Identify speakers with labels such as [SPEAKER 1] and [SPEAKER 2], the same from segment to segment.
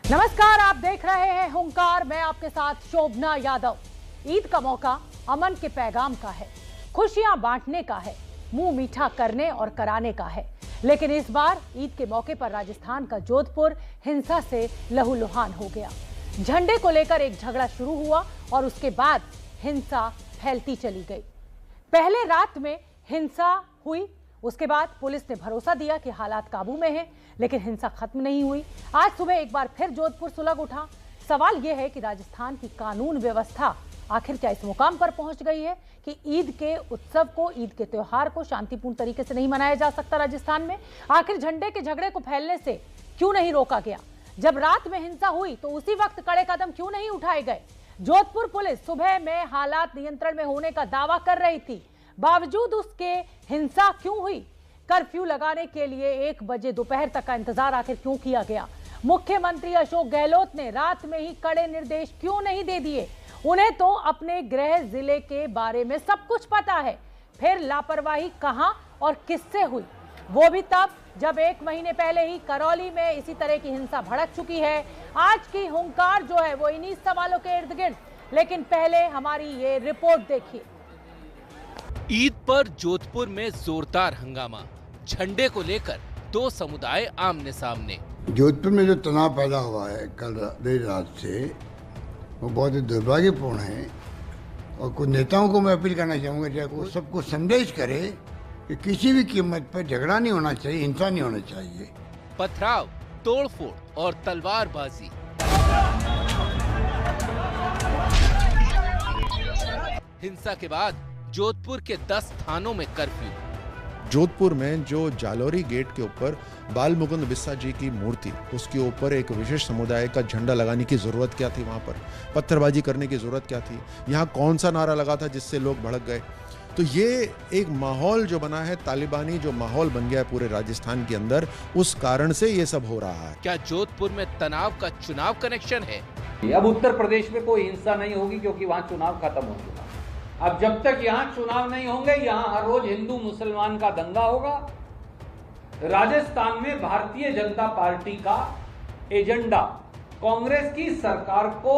[SPEAKER 1] नमस्कार, आप देख रहे हैं हुंकार। मैं आपके साथ शोभना यादव। ईद का मौका अमन के पैगाम का है, खुशियां बांटने का है, मुंह मीठा करने और कराने का है। लेकिन इस बार ईद के मौके पर राजस्थान का जोधपुर हिंसा से लहूलुहान हो गया। झंडे को लेकर एक झगड़ा शुरू हुआ और उसके बाद हिंसा फैलती चली गई। पहले रात में हिंसा हुई, उसके बाद पुलिस ने भरोसा दिया कि हालात काबू में हैं, लेकिन हिंसा खत्म नहीं हुई। आज सुबह एक बार फिर जोधपुर सुलग उठा। सवाल यह है कि राजस्थान की कानून व्यवस्था आखिर क्या इस मुकाम पर पहुंच गई है कि ईद के उत्सव को, ईद के त्योहार को शांतिपूर्ण तरीके से नहीं मनाया जा सकता राजस्थान में? आखिर झंडे के झगड़े को फैलने से क्यों नहीं रोका गया? जब रात में हिंसा हुई तो उसी वक्त कड़े कदम क्यों नहीं उठाए गए? जोधपुर पुलिस सुबह में हालात नियंत्रण में होने का दावा कर रही थी, बावजूद उसके हिंसा क्यों हुई? कर्फ्यू लगाने के लिए 1 बजे दोपहर तक का इंतजार आखिर क्यों किया गया? मुख्यमंत्री अशोक गहलोत ने रात में ही कड़े निर्देश क्यों नहीं दे दिए? उन्हें तो अपने गृह जिले के बारे में सब कुछ पता है, फिर लापरवाही कहां और किससे हुई? वो भी तब जब 1 महीने पहले ही करौली में इसी तरह की हिंसा भड़क चुकी है। आज की हुंकार जो है वो इन्हीं सवालों के इर्द गिर्द। लेकिन पहले हमारी ये रिपोर्ट देखिए।
[SPEAKER 2] ईद पर जोधपुर में जोरदार हंगामा, झंडे को लेकर 2 समुदाय आमने सामने।
[SPEAKER 3] जोधपुर में जो तनाव पैदा हुआ है कल देर रात से, वो बहुत ही दुर्भाग्यपूर्ण है। और कुछ नेताओं को मैं अपील करना चाहूँगा, चाहे वो सबको संदेश करे कि किसी भी कीमत पर झगड़ा नहीं होना चाहिए, हिंसा नहीं होना चाहिए।
[SPEAKER 2] पथराव, तोड़फोड़ और तलवारबाजी। हिंसा के बाद जोधपुर के 10 थानों में कर्फ्यू।
[SPEAKER 4] जोधपुर में जो जालोरी गेट के ऊपर बाल मुकुंद बिस्सा जी की मूर्ति, उसके ऊपर एक विशेष समुदाय का झंडा लगाने की जरूरत क्या थी? वहां पर पत्थरबाजी करने की जरूरत क्या थी? यहाँ कौन सा नारा लगा था जिससे लोग भड़क गए? तो ये एक माहौल जो बना है, तालिबानी जो माहौल बन गया है पूरे राजस्थान के अंदर, उस कारण से ये सब हो रहा है।
[SPEAKER 2] क्या जोधपुर में तनाव का चुनाव कनेक्शन है?
[SPEAKER 5] अब उत्तर प्रदेश में कोई हिंसा नहीं होगी क्योंकि वहां चुनाव खत्म हो चुका। अब जब तक यहाँ चुनाव नहीं होंगे, यहाँ हर रोज हिंदू मुसलमान का दंगा होगा। राजस्थान में भारतीय जनता पार्टी का एजेंडा कांग्रेस की सरकार को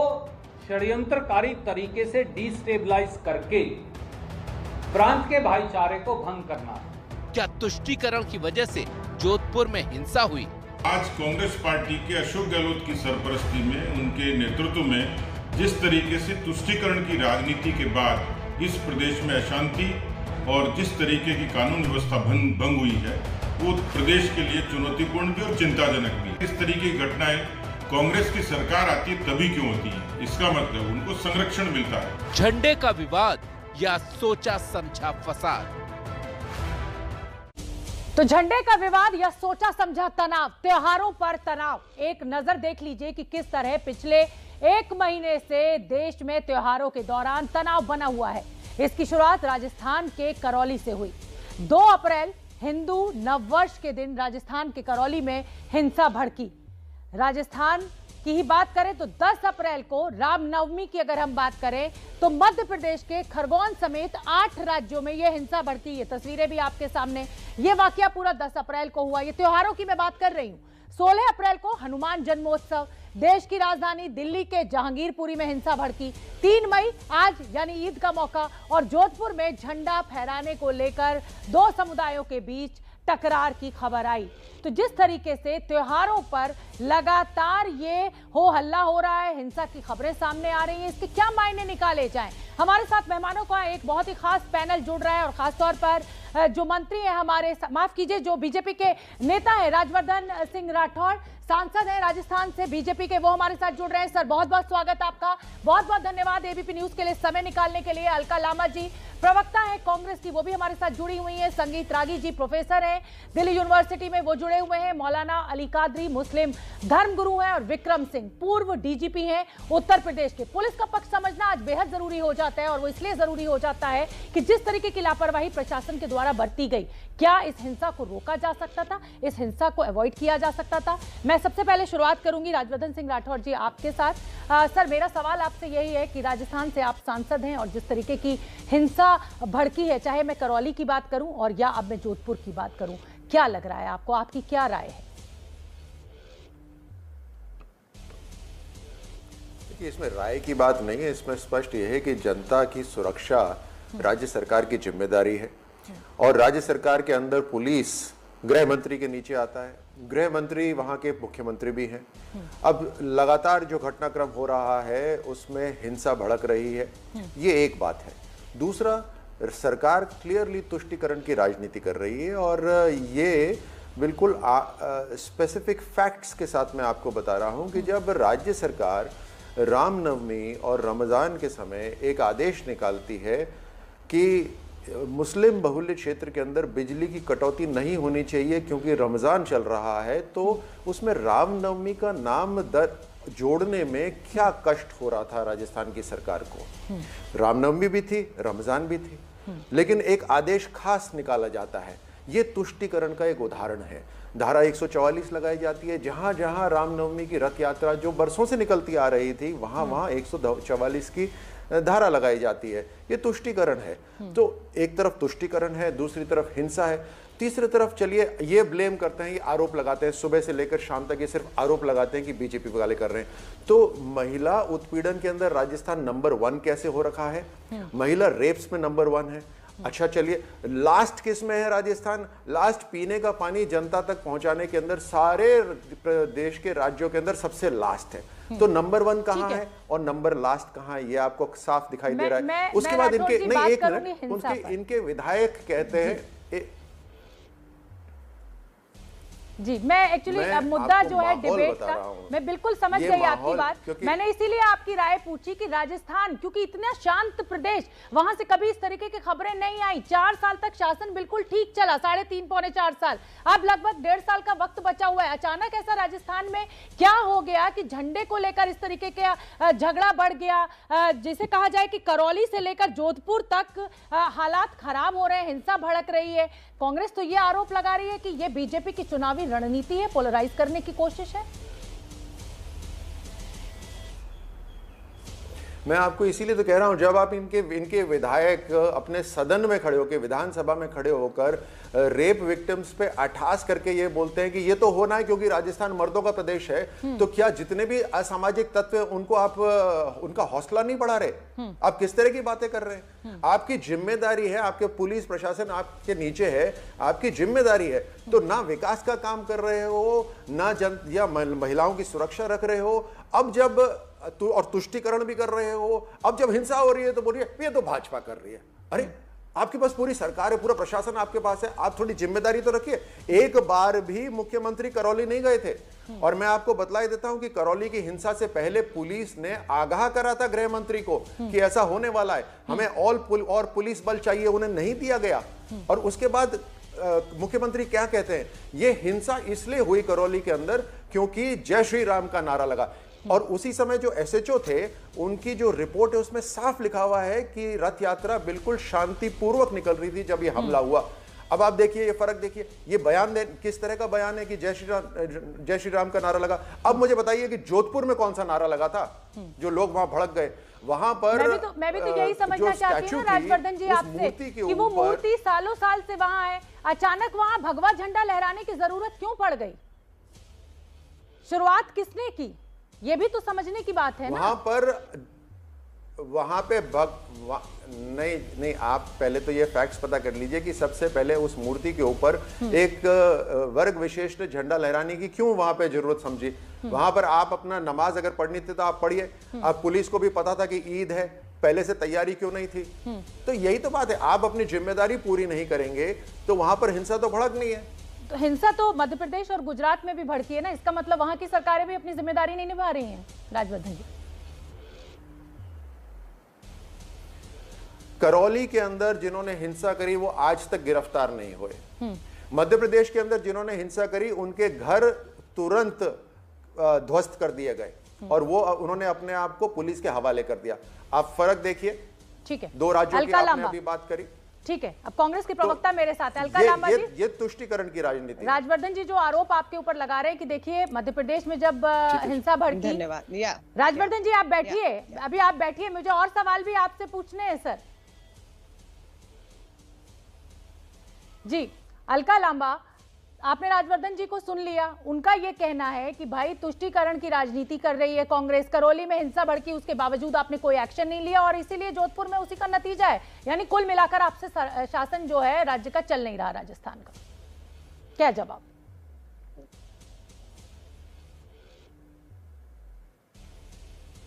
[SPEAKER 5] षड्यंत्रकारी तरीके से डिस्टेबलाइज करके प्रांत के भाईचारे को भंग करना है।
[SPEAKER 2] क्या तुष्टीकरण की वजह से जोधपुर में हिंसा हुई?
[SPEAKER 6] आज कांग्रेस पार्टी के अशोक गहलोत की सरपरस्ती में, उनके नेतृत्व में जिस तरीके से तुष्टीकरण की राजनीति के बाद इस प्रदेश में अशांति और जिस तरीके की कानून व्यवस्था भंग हुई है, वो प्रदेश के लिए चुनौतीपूर्ण भी और चिंताजनक भी। इस तरीके की घटनाएं कांग्रेस की सरकार आती है तभी क्यों होती है? इसका मतलब उनको संरक्षण मिलता है।
[SPEAKER 2] झंडे का विवाद या सोचा समझा फसाद?
[SPEAKER 1] तो झंडे का विवाद या सोचा समझा तनाव, त्योहारों पर तनाव। एक नजर देख लीजिए कि किस तरह पिछले 1 महीने से देश में त्योहारों के दौरान तनाव बना हुआ है। इसकी शुरुआत राजस्थान के करौली से हुई। 2 अप्रैल हिंदू नववर्ष के दिन राजस्थान के करौली में हिंसा भड़की। राजस्थान की ही बात करें तो 10 अप्रैल को रामनवमी की अगर हम बात करें तो मध्य प्रदेश के खरगोन समेत 8 राज्यों में यह हिंसा भड़की। ये तस्वीरें भी आपके सामने। यह वाकया पूरा 10 अप्रैल को हुआ। ये त्योहारों की मैं बात कर रही हूं। 16 अप्रैल को हनुमान जन्मोत्सव, देश की राजधानी दिल्ली के जहांगीरपुरी में हिंसा भड़की। 3 मई आज यानी ईद का मौका और जोधपुर में झंडा फहराने को लेकर 2 समुदायों के बीच टकरार की खबर आई। तो जिस तरीके से त्योहारों पर लगातार ये हो हल्ला हो रहा है, हिंसा की खबरें सामने आ रही हैं, इसके क्या मायने निकाले जाएं? हमारे साथ मेहमानों का एक बहुत ही खास पैनल जुड़ रहा है और खासतौर पर जो मंत्री हैं हमारे, माफ कीजिए, जो बीजेपी के नेता हैं राज्यवर्धन सिंह राठौड़, सांसद हैं राजस्थान से बीजेपी के, वो हमारे साथ जुड़ रहे हैं। सर, बहुत बहुत स्वागत आपका। बहुत बहुत धन्यवाद एबीपी न्यूज के लिए समय निकालने के लिए। अलका लामा जी प्रवक्ता है कांग्रेस की, वो भी हमारे साथ जुड़ी हुई है। संगीत रागी जी प्रोफेसर हैं दिल्ली यूनिवर्सिटी में, वो जुड़े हुए हैं। मौलाना अली कादरी मुस्लिम धर्मगुरु हैं और विक्रम सिंह पूर्व डीजीपी हैं उत्तर प्रदेश के। पुलिस का पक्ष समझना आज बेहद जरूरी हो जाता है और वो इसलिए जरूरी हो जाता है कि जिस तरीके की लापरवाही प्रशासन के द्वारा बरती गई, क्या इस हिंसा को रोका जा सकता था? इस हिंसा को अवॉइड किया जा सकता था? मैं सबसे पहले शुरुआत करूंगी राज्यवर्धन सिंह राठौड़ जी आपके साथ। सर, मेरा सवाल आपसे यही है कि राजस्थान से आप सांसद हैं और जिस तरीके की हिंसा भड़की है, चाहे मैं करौली की बात करूं और या अब मैं जोधपुर की बात करूं, क्या लग रहा है आपको? आपकी क्या राय है?
[SPEAKER 7] देखिए, इसमें राय की बात नहीं है, इसमें स्पष्ट यह है कि जनता की सुरक्षा राज्य सरकार की जिम्मेदारी है और राज्य सरकार के अंदर पुलिस गृह मंत्री के नीचे आता है। गृह मंत्री वहां के मुख्यमंत्री भी हैं। अब लगातार जो घटनाक्रम हो रहा है उसमें हिंसा भड़क रही है, ये एक बात है। दूसरा, सरकार क्लियरली तुष्टीकरण की राजनीति कर रही है और ये बिल्कुल स्पेसिफिक फैक्ट्स के साथ मैं आपको बता रहा हूं कि जब राज्य सरकार रामनवमी और रमज़ान के समय एक आदेश निकालती है कि मुस्लिम बहुल्य क्षेत्र के अंदर बिजली की कटौती नहीं होनी चाहिए क्योंकि रमज़ान चल रहा है, तो उसमें रामनवमी का नाम जोड़ने में क्या कष्ट हो रहा था राजस्थान की सरकार को। रामनवमी भी थी, रमज़ान भी थी, लेकिन एक आदेश खास निकाला जाता है। ये तुष्टीकरण का एक उदाहरण है। धारा 144 लगाई जाती है, जहां जहां रामनवमी की रथ यात्रा जो बरसों से निकलती आ रही थी वहां वहां 144 की धारा लगाई जाती है। ये तुष्टीकरण है। तो एक तरफ तुष्टीकरण है, दूसरी तरफ हिंसा है, तीसरी तरफ चलिए ये ब्लेम करते हैं, ये आरोप लगाते हैं, सुबह से लेकर शाम तक ये सिर्फ आरोप लगाते हैं कि बीजेपी वाले कर रहे हैं। तो महिला उत्पीड़न के अंदर राजस्थान नंबर 1 कैसे हो रखा है? महिला रेप्स में नंबर 1 है। अच्छा चलिए, लास्ट किस में है राजस्थान? लास्ट पीने का पानी जनता तक पहुंचाने के अंदर सारे देश के राज्यों के अंदर सबसे लास्ट है। तो नंबर 1 कहां है और नंबर लास्ट कहां है, ये आपको साफ दिखाई दे रहा है। उसके बाद इनके नहीं, एक मिनट, उनके इनके विधायक कहते हैं
[SPEAKER 1] जी, मैं एक्चुअली मुद्दा जो है डिबेट का, मैं बिल्कुल समझ गई आपकी बात। मैंने इसीलिए आपकी राय पूछी कि राजस्थान क्योंकि इतना शांत प्रदेश, वहां से कभी इस तरीके की खबरें नहीं आई। 4 साल तक शासन बिल्कुल ठीक चला, 3.5 पौने 4 साल, अब लगभग 1.5 साल का वक्त बचा हुआ है। अचानक ऐसा राजस्थान में क्या हो गया कि झंडे को लेकर इस तरीके का झगड़ा बढ़ गया? जिसे कहा जाए कि करौली से लेकर जोधपुर तक हालात खराब हो रहे हैं, हिंसा भड़क रही है। कांग्रेस तो ये आरोप लगा रही है कि ये बीजेपी की चुनावी रणनीति है, पोलराइज करने की कोशिश है।
[SPEAKER 7] मैं आपको इसीलिए तो कह रहा हूं, जब आप इनके विधायक अपने सदन में खड़े होकर, विधानसभा में खड़े होकर रेप विक्टिम्स पे अठास करके ये बोलते हैं कि ये तो होना है क्योंकि राजस्थान मर्दों का प्रदेश है, तो क्या जितने भी असामाजिक तत्व उनको आप उनका हौसला नहीं बढ़ा रहे? आप किस तरह की बातें कर रहे हैं? आपकी जिम्मेदारी है, आपके पुलिस प्रशासन आपके नीचे है, आपकी जिम्मेदारी है। तो ना विकास का काम कर रहे हो, ना या महिलाओं की सुरक्षा रख रहे हो। अब जब और तुष्टीकरण भी कर रहे हो, अब जब हिंसा हो रही है तो बोलिए ये तो भाजपा कर रही है। अरे आपके पास पूरी सरकार है, पूरा प्रशासन आपके पास है, आप थोड़ी जिम्मेदारी तो रखिए। एक बार भी मुख्यमंत्री करौली नहीं गए थे और मैं आपको बतला देता हूं कि करौली की हिंसा से पहले पुलिस ने आगाह करा था गृह मंत्री को कि ऐसा होने वाला है, हमें और पुलिस बल चाहिए, उन्हें नहीं दिया गया। और उसके बाद मुख्यमंत्री क्या कहते हैं, ये हिंसा इसलिए हुई करौली के अंदर क्योंकि जय श्री राम का नारा लगा। और उसी समय जो एसएचओ थे, उनकी जो रिपोर्ट है उसमें साफ लिखा हुआ है कि रथ यात्रा बिल्कुल शांतिपूर्वक निकल रही थी जब ये हमला हुआ। अब आप देखिए ये फर्क देखिए, ये बयान किस तरह का बयान है कि जय श्री राम का नारा लगा। अब मुझे बताइए कि जोधपुर में कौन सा नारा लगा था जो लोग वहां भड़क गए? वहां पर
[SPEAKER 1] मैं भी तो यही समझना चाहती हूँ राजवर्धन जी आपसे कि वो मूर्ति सालों साल से वहां है, अचानक वहां भगवा झंडा लहराने की जरूरत क्यों पड़ गई? शुरुआत किसने की, ये भी तो समझने की बात है ना।
[SPEAKER 7] वहां पे नहीं, आप पहले तो ये फैक्ट्स पता कर लीजिए कि सबसे पहले उस मूर्ति के ऊपर एक वर्ग विशेष झंडा लहराने की क्यों वहां पे जरूरत समझी? वहां पर आप अपना नमाज अगर पढ़नी थी तो आप पढ़िए। अब पुलिस को भी पता था कि ईद है, पहले से तैयारी क्यों नहीं थी? तो यही तो बात है, आप अपनी जिम्मेदारी पूरी नहीं करेंगे तो वहां पर हिंसा तो भड़कनी है।
[SPEAKER 1] तो हिंसा तो मध्य प्रदेश और गुजरात में भी भड़की है ना, इसका मतलब वहां की सरकारें भी अपनी जिम्मेदारी नहीं निभा रही हैं। राजवर्धन जी,
[SPEAKER 7] करौली के अंदर जिन्होंने हिंसा करी वो आज तक गिरफ्तार नहीं हुए। मध्य प्रदेश के अंदर जिन्होंने हिंसा करी उनके घर तुरंत ध्वस्त कर दिए गए और वो उन्होंने अपने आप को पुलिस के हवाले कर दिया। आप फर्क देखिए।
[SPEAKER 1] ठीक है,
[SPEAKER 7] 2 राज्यों की आपने अभी बात करी।
[SPEAKER 1] ठीक है, अब कांग्रेस के प्रवक्ता मेरे साथ है, अलका लांबा जी।
[SPEAKER 7] ये तुष्टीकरण की राजनीति।
[SPEAKER 1] राजवर्धन जी जो आरोप आपके ऊपर लगा रहे हैं कि देखिए मध्य प्रदेश में जब हिंसा भड़की।
[SPEAKER 8] धन्यवाद।
[SPEAKER 1] राजवर्धन जी आप बैठिए, अभी आप बैठिए, मुझे और सवाल भी आपसे पूछने हैं सर। जी, अलका लांबा, आपने राजवर्धन जी को सुन लिया, उनका ये कहना है कि भाई तुष्टीकरण की राजनीति कर रही है कांग्रेस, करौली में हिंसा भड़की उसके बावजूद आपने कोई एक्शन नहीं लिया और इसीलिए जोधपुर में उसी का नतीजा है। यानी कुल मिलाकर आपसे शासन जो है राज्य का चल नहीं रहा राजस्थान का। क्या जवाब?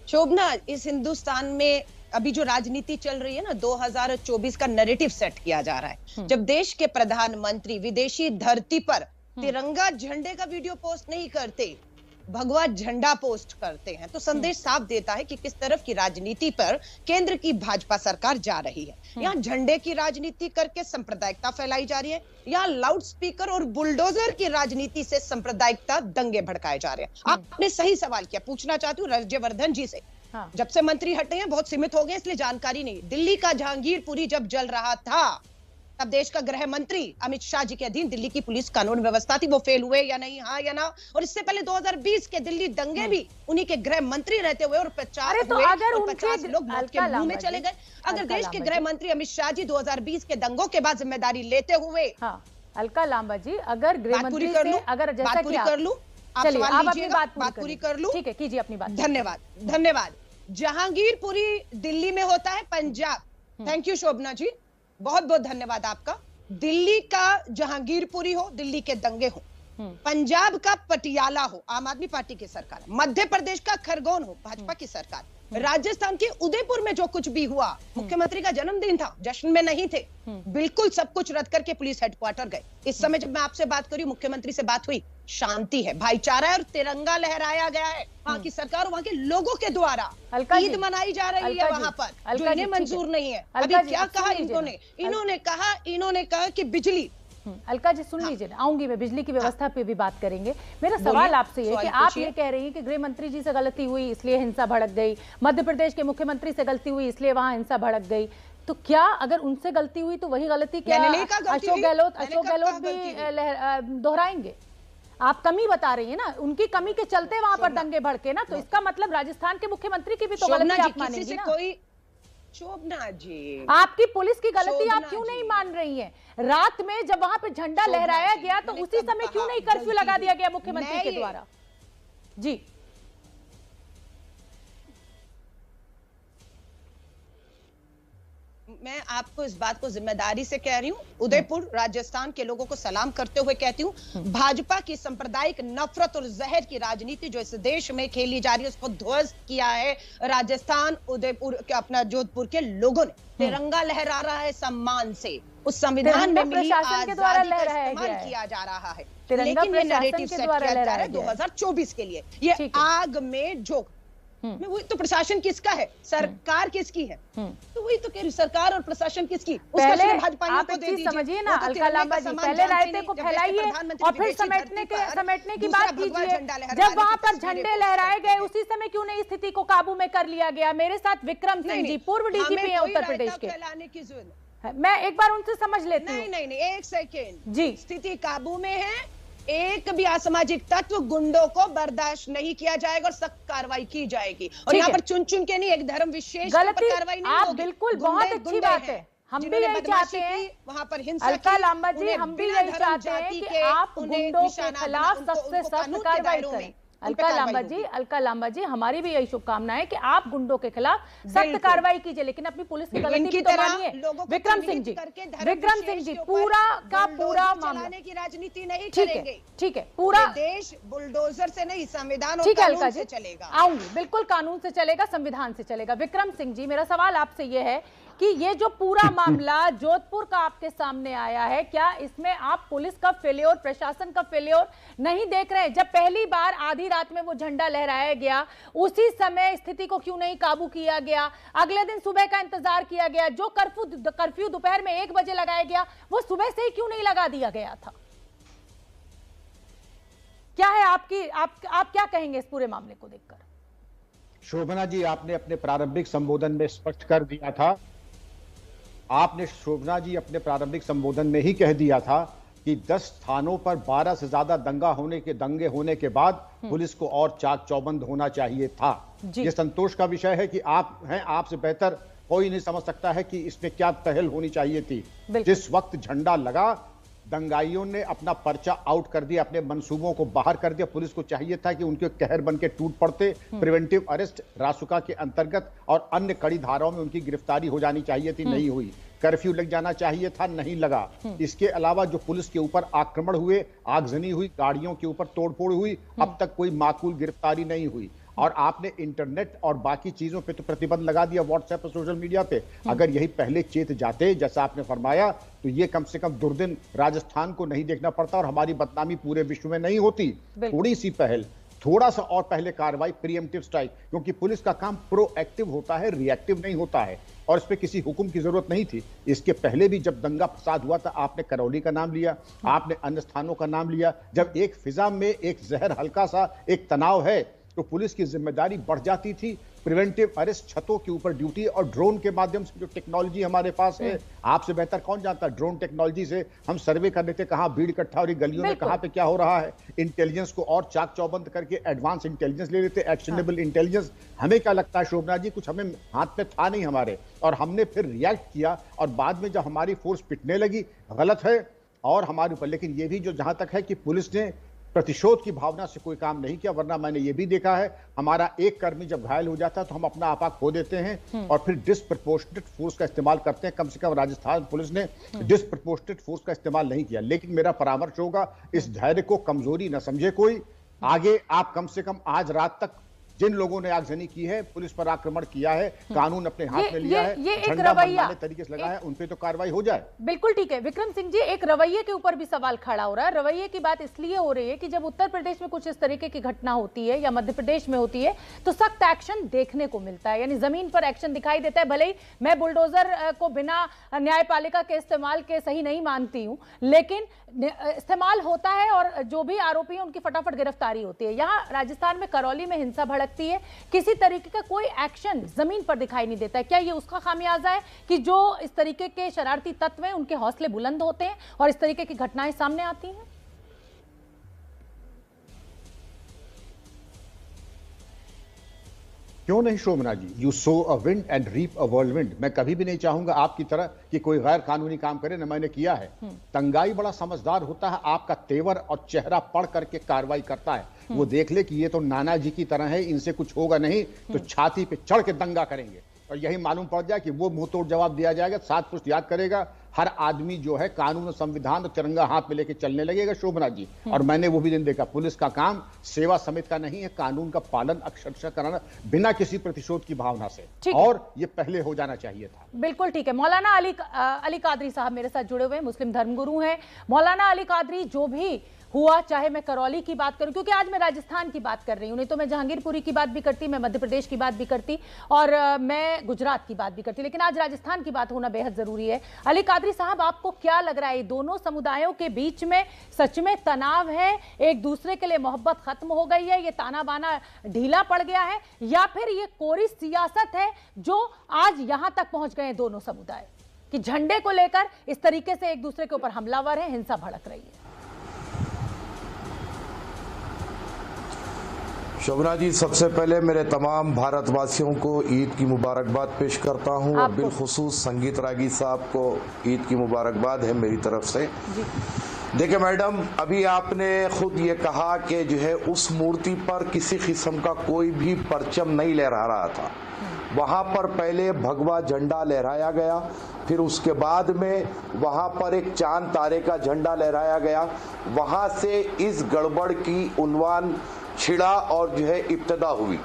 [SPEAKER 8] शोभना, इस हिंदुस्तान में अभी जो राजनीति चल रही है ना, 2024 का नैरेटिव सेट किया जा रहा है। जब देश के प्रधानमंत्री विदेशी धरती पर तिरंगा झंडे का वीडियो पोस्ट नहीं करते, भगवा झंडा पोस्ट करते हैं, तो संदेश साफ देता है कि किस तरफ की राजनीति पर केंद्र की भाजपा सरकार जा रही है। यहाँ झंडे की राजनीति करके सांप्रदायिकता फैलाई जा रही है, यहाँ लाउड स्पीकर और बुलडोजर की राजनीति से सांप्रदायिकता दंगे भड़काए जा रहे हैं। आपने सही सवाल किया, पूछना चाहती हूँ राज्यवर्धन जी से। जब से मंत्री हटे हैं बहुत सीमित हो गए, इसलिए जानकारी नहीं। दिल्ली का जहांगीरपुरी जब जल रहा था तब देश का गृह मंत्री अमित शाह जी के अधीन दिल्ली की पुलिस कानून व्यवस्था थी, वो फेल हुए या नहीं, हाँ या ना? और इससे पहले 2020 के दिल्ली दंगे भी उन्हीं के गृह मंत्री रहते हुए और 50 लोग मौत के मुंह में चले गए। अगर देश के गृह मंत्री अमित शाह जी 2020 के दंगों के बाद जिम्मेदारी लेते हुए,
[SPEAKER 1] अलका लांबा जी, अगर गृह मंत्री से अगर जैसा
[SPEAKER 8] बात पूरी कर लूं, आप सवाल लीजिएगा, बात पूरी कर लूं।
[SPEAKER 1] ठीक है, कीजिए अपनी बात।
[SPEAKER 8] धन्यवाद। जहांगीरपुरी दिल्ली में होता है पंजाब। थैंक यू शोभना जी, बहुत बहुत धन्यवाद आपका। दिल्ली का जहांगीरपुरी हो, दिल्ली के दंगे हो, पंजाब का पटियाला हो, आम आदमी पार्टी की सरकार, मध्य प्रदेश का खरगोन हो, भाजपा की सरकार, राजस्थान के उदयपुर में जो कुछ भी हुआ, मुख्यमंत्री का जन्मदिन था, जश्न में नहीं थे, बिल्कुल सब कुछ रद्द करके पुलिस हेडक्वार्टर गए। इस समय जब मैं आपसे बात करी, मुख्यमंत्री से बात हुई, शांति है, भाईचारा है और तिरंगा लहराया गया है वहां की सरकार, वहां के लोगों के द्वारा ईद मनाई जा रही है वहां पर, जो इन्हें मंजूर नहीं है। अभी क्या कहा इन्होंने कहा कि बिजली।
[SPEAKER 1] अलका जी सुन लीजिए, आऊंगी मैं, बिजली की व्यवस्था पे भी बात करेंगे। मेरा सवाल आपसे ये कि आप ये कह रही हैं कि गृह मंत्री जी से गलती हुई इसलिए हिंसा भड़क गई, मध्य प्रदेश के मुख्यमंत्री से गलती हुई इसलिए वहां हिंसा भड़क गई, तो क्या अगर उनसे गलती हुई तो वही गलती क्या अशोक गहलोत भी दोहराएंगे? आप कमी बता रही है ना, उनकी कमी के चलते वहां पर दंगे भड़के ना, तो इसका मतलब राजस्थान के मुख्यमंत्री की भी तो गलती आप मानेंगी ना?
[SPEAKER 8] शोभना जी,
[SPEAKER 1] आपकी पुलिस की गलती आप क्यों नहीं मान रही हैं? रात में जब वहां पे झंडा लहराया गया तो उसी समय क्यों नहीं कर्फ्यू लगा दिया गया मुख्यमंत्री के द्वारा? जी
[SPEAKER 8] मैं आपको इस बात को जिम्मेदारी से कह रही हूँ, उदयपुर राजस्थान के लोगों को सलाम करते हुए कहती हूँ, भाजपा की सांप्रदायिक नफरत और जहर की राजनीति जो इस देश में खेली जा रही है उसको ध्वस्त किया है राजस्थान, उदयपुर के, अपना जोधपुर के लोगों ने। तिरंगा लहरा रहा है सम्मान से, उस संविधान में मिली आजादी का इस्तेमाल किया जा रहा है, लेकिन ये नैरेटिव सेट किया जा रहा है 2024 के लिए। ये आग में झोंक, वही तो प्रशासन किसका है, सरकार किसकी है? तो वही तो कह रही, सरकार और प्रशासन किसकी?
[SPEAKER 1] पहले आप एक चीज समझिए ना अलका लांबा जी, पहले रायते को फैलाइए और फिर समेटने की बात कीजिए। जब वहां पर झंडे लहराए गए उसी समय क्यों नहीं स्थिति को काबू में कर लिया गया? मेरे साथ विक्रम सिंह जी, पूर्व डीजीपी है उत्तर प्रदेश के, मैं एक बार उनसे समझ लेती हूँ।
[SPEAKER 8] नहीं, एक सेकेंड
[SPEAKER 1] जी,
[SPEAKER 8] स्थिति काबू में है, एक भी असामाजिक तत्व, गुंडों को बर्दाश्त नहीं किया जाएगा और सख्त कार्रवाई की जाएगी। और यहाँ पर चुन चुन के नहीं, एक धर्म विशेष पर कार्रवाई नहीं होगी।
[SPEAKER 1] बिल्कुल, बहुत अच्छी बात है, हम भी यही चाहते हैं
[SPEAKER 8] वहां पर हिंसा।
[SPEAKER 1] अलका लांबा जी, हम भी यही चाहते हैं कि आप गुंडों के खिलाफ सख्त से सख्त कार्रवाई करें। अलका लांबा जी, हमारी भी यही शुभकामना है कि आप गुंडों के खिलाफ सख्त कार्रवाई कीजिए, लेकिन अपनी पुलिस की गलती भी तो मानिए। विक्रम सिंह जी, पूरा का पूरा मामला
[SPEAKER 8] की राजनीति नहीं करेंगे,
[SPEAKER 1] ठीक है, पूरा
[SPEAKER 8] देश बुलडोजर से नहीं, संविधान और
[SPEAKER 1] कानून
[SPEAKER 8] से चलेगा।
[SPEAKER 1] आऊंगी, बिल्कुल कानून से चलेगा, संविधान से चलेगा। विक्रम सिंह जी, मेरा सवाल आपसे ये है कि ये जो पूरा मामला जोधपुर का आपके सामने आया है, क्या इसमें आप पुलिस का फेल्योर, प्रशासन का फेल्योर नहीं देख रहे हैं? जब पहली बार आधी रात में वो झंडा लहराया गया, उसी समय स्थिति को क्यों नहीं काबू किया गया? अगले दिन सुबह का इंतजार किया गया, जो कर्फ्यू दोपहर में 1 बजे लगाया गया, वो सुबह से ही क्यों नहीं लगा दिया गया था? क्या है आप क्या कहेंगे इस पूरे मामले को देखकर?
[SPEAKER 9] शोभना जी, आपने अपने प्रारंभिक संबोधन में स्पष्ट कर दिया था, आपने शोभना जी अपने प्रारंभिक संबोधन में ही कह दिया था कि 10 स्थानों पर 12 से ज्यादा दंगे होने के बाद पुलिस को और चाक चौबंद होना चाहिए था। यह संतोष का विषय है कि आप हैं, आपसे बेहतर कोई नहीं समझ सकता है कि इसमें क्या पहल होनी चाहिए थी। जिस वक्त झंडा लगा दंगाइयों ने अपना पर्चा आउट कर दिया, अपने मंसूबों को बाहर कर दिया। पुलिस को चाहिए था कि उनके कहर बन के टूट पड़ते। प्रिवेंटिव अरेस्ट रासुका के अंतर्गत और अन्य कड़ी धाराओं में उनकी गिरफ्तारी हो जानी चाहिए थी, नहीं हुई। कर्फ्यू लग जाना चाहिए था, नहीं लगा। इसके अलावा जो पुलिस के ऊपर आक्रमण हुए, आगजनी हुई, गाड़ियों के ऊपर तोड़फोड़ हुई, अब तक कोई माकूल गिरफ्तारी नहीं हुई। और आपने इंटरनेट और बाकी चीजों पे तो प्रतिबंध लगा दिया, व्हाट्सएप और सोशल मीडिया पे। अगर यही पहले चेत जाते, जैसा आपने फरमाया, तो ये कम से कम दुर्दिन राजस्थान को नहीं देखना पड़ता और हमारी बदनामी पूरे विश्व में नहीं होती। थोड़ी सी पहल, थोड़ा सा और पहले कार्रवाई, प्रीएम्प्टिव स्ट्राइक, क्योंकि पुलिस का काम प्रोएक्टिव होता है, रिएक्टिव नहीं होता है। और इस पे किसी हुक्म की जरूरत नहीं थी। इसके पहले भी जब दंगा फसाद हुआ था, आपने करौली का नाम लिया, आपने अन्य स्थानों का नाम लिया। जब एक फिजा में एक जहर, हल्का सा एक तनाव है, तो पुलिस की जिम्मेदारी बढ़ जाती थी। प्रिवेंटिव अरेस्ट, छतों के ऊपर ड्यूटी और ड्रोन के माध्यम से जो टेक्नोलॉजी हमारे पास है, आपसे बेहतर कौन जानता है, ड्रोन टेक्नोलॉजी से हम सर्वे कर लेते कहां भीड़ इकट्ठा हो रही, गलियों में कहां पे क्या हो रहा है। इंटेलिजेंस को और चाक चौबंद करके एडवांस इंटेलिजेंस ले लेते, एक्शनेबल इंटेलिजेंस। हमें क्या लगता है शोभना जी, कुछ हमें हाथ में था नहीं हमारे, और हमने फिर रिएक्ट किया। और बाद में जब हमारी फोर्स पिटने लगी, गलत है और हमारे ऊपर। लेकिन ये भी जो जहां तक है कि पुलिस ने प्रतिशोध की भावना से कोई काम नहीं किया, वरना मैंने ये भी देखा है, हमारा एक कर्मी जब घायल हो जाता है तो हम अपना आपा खो देते हैं और फिर डिसप्रपोर्शनेट फोर्स का इस्तेमाल करते हैं। कम से कम राजस्थान पुलिस ने डिसप्रपोर्शनेट फोर्स का इस्तेमाल नहीं किया। लेकिन मेरा परामर्श होगा, इस धैर्य को कमजोरी न समझे कोई। आगे आप कम से कम आज रात तक जिन लोगों ने आगजनी की है, पुलिस पर आक्रमण किया है, कानून अपने हाथ में लिया है,
[SPEAKER 1] ये एक रवैया
[SPEAKER 9] तरीके से लगा है, उन पे तो कार्रवाई हो जाए।
[SPEAKER 1] बिल्कुल ठीक है विक्रम सिंह जी, एक रवैये के ऊपर भी सवाल खड़ा हो रहा है। रवैये की बात इसलिए हो रही है कि जब उत्तर प्रदेश में कुछ इस तरीके की घटना होती है या मध्य प्रदेश में होती है, तो सख्त एक्शन देखने को मिलता है, यानी जमीन पर एक्शन दिखाई देता है। भले ही मैं बुलडोजर को बिना न्यायपालिका के इस्तेमाल के सही नहीं मानती हूं, लेकिन इस्तेमाल होता है और जो भी आरोपी है उनकी फटाफट गिरफ्तारी होती है। यहाँ राजस्थान में करौली में हिंसा भड़कती है, किसी तरीके का कोई एक्शन जमीन पर दिखाई नहीं देता है। क्या ये उसका खामियाजा है कि जो इस तरीके के शरारती तत्व हैं उनके हौसले बुलंद होते हैं और इस तरीके की घटनाएं सामने आती हैं?
[SPEAKER 9] क्यों नहीं Shobhana ji, you sow a wind and reap a whirlwind. मैं कभी भी नहीं चाहूंगा आपकी तरह कि कोई गैर कानूनी काम करे, न मैंने किया है। तंगाई बड़ा समझदार होता है, आपका तेवर और चेहरा पढ़ करके कार्रवाई करता है। वो देख ले कि ये तो नाना जी की तरह है, इनसे कुछ होगा नहीं, तो छाती पे चढ़ के दंगा करेंगे। और यही मालूम पड़ जाए कि वो मुंह तोड़ जवाब दिया जाएगा, 7 पुष्ट याद करेगा। हर आदमी जो है कानून और संविधान और तिरंगा हाथ में लेके चलने लगेगा शोभना जी। और मैंने वो भी दिन देखा, पुलिस का काम सेवा समिति का नहीं है, कानून का पालन अक्षरशः कराना बिना किसी प्रतिशोध की भावना से, और ये पहले हो जाना चाहिए था।
[SPEAKER 1] बिल्कुल ठीक है। मौलाना अली कादरी साहब मेरे साथ जुड़े हुए हैं, मुस्लिम धर्मगुरु हैं। मौलाना अली कादरी, जो भी हुआ, चाहे मैं करौली की बात करूं, क्योंकि आज मैं राजस्थान की बात कर रही हूं, नहीं तो मैं जहांगीरपुरी की बात भी करती, मैं मध्य प्रदेश की बात भी करती और मैं गुजरात की बात भी करती, लेकिन आज राजस्थान की बात होना बेहद जरूरी है। अली कादरी साहब, आपको क्या लग रहा है, ये दोनों समुदायों के बीच में सच में तनाव है, एक दूसरे के लिए मोहब्बत खत्म हो गई है, ये ताना बाना ढीला पड़ गया है, या फिर ये कोरी सियासत है जो आज यहां तक पहुंच गए हैं दोनों समुदाय कि झंडे को लेकर इस तरीके से एक दूसरे के ऊपर हमलावर है, हिंसा भड़क रही है?
[SPEAKER 10] शोभना जी, सबसे पहले मेरे तमाम भारतवासियों को ईद की मुबारकबाद पेश करता हूं और बिलखुसूस संगीत रागी साहब को ईद की मुबारकबाद है मेरी तरफ से। देखिए मैडम, अभी आपने खुद ये कहा कि जो है उस मूर्ति पर किसी किस्म का कोई भी परचम नहीं लहरा रहा था। वहां पर पहले भगवा झंडा लहराया गया, फिर उसके बाद में वहां पर एक चांद तारे का झंडा लहराया गया। वहां से इस गड़बड़ की उन्वान छिड़ा और जो है इब्तदा हुई।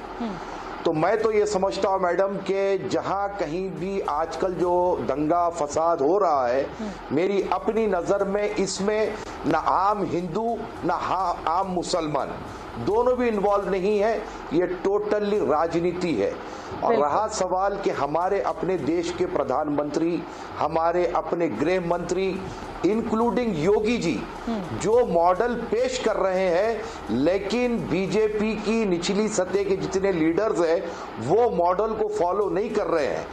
[SPEAKER 10] तो मैं तो ये समझता हूँ मैडम कि जहाँ कहीं भी आजकल जो दंगा फसाद हो रहा है, मेरी अपनी नज़र में इसमें न आम हिंदू न आम मुसलमान दोनों भी इन्वॉल्व नहीं है, ये टोटली राजनीति है। और रहा सवाल कि हमारे अपने देश के प्रधानमंत्री, हमारे अपने गृह मंत्री, इंक्लूडिंग योगी जी जो मॉडल पेश कर रहे हैं, लेकिन बीजेपी की निचली सतह के जितने लीडर्स हैं वो मॉडल को फॉलो नहीं कर रहे हैं।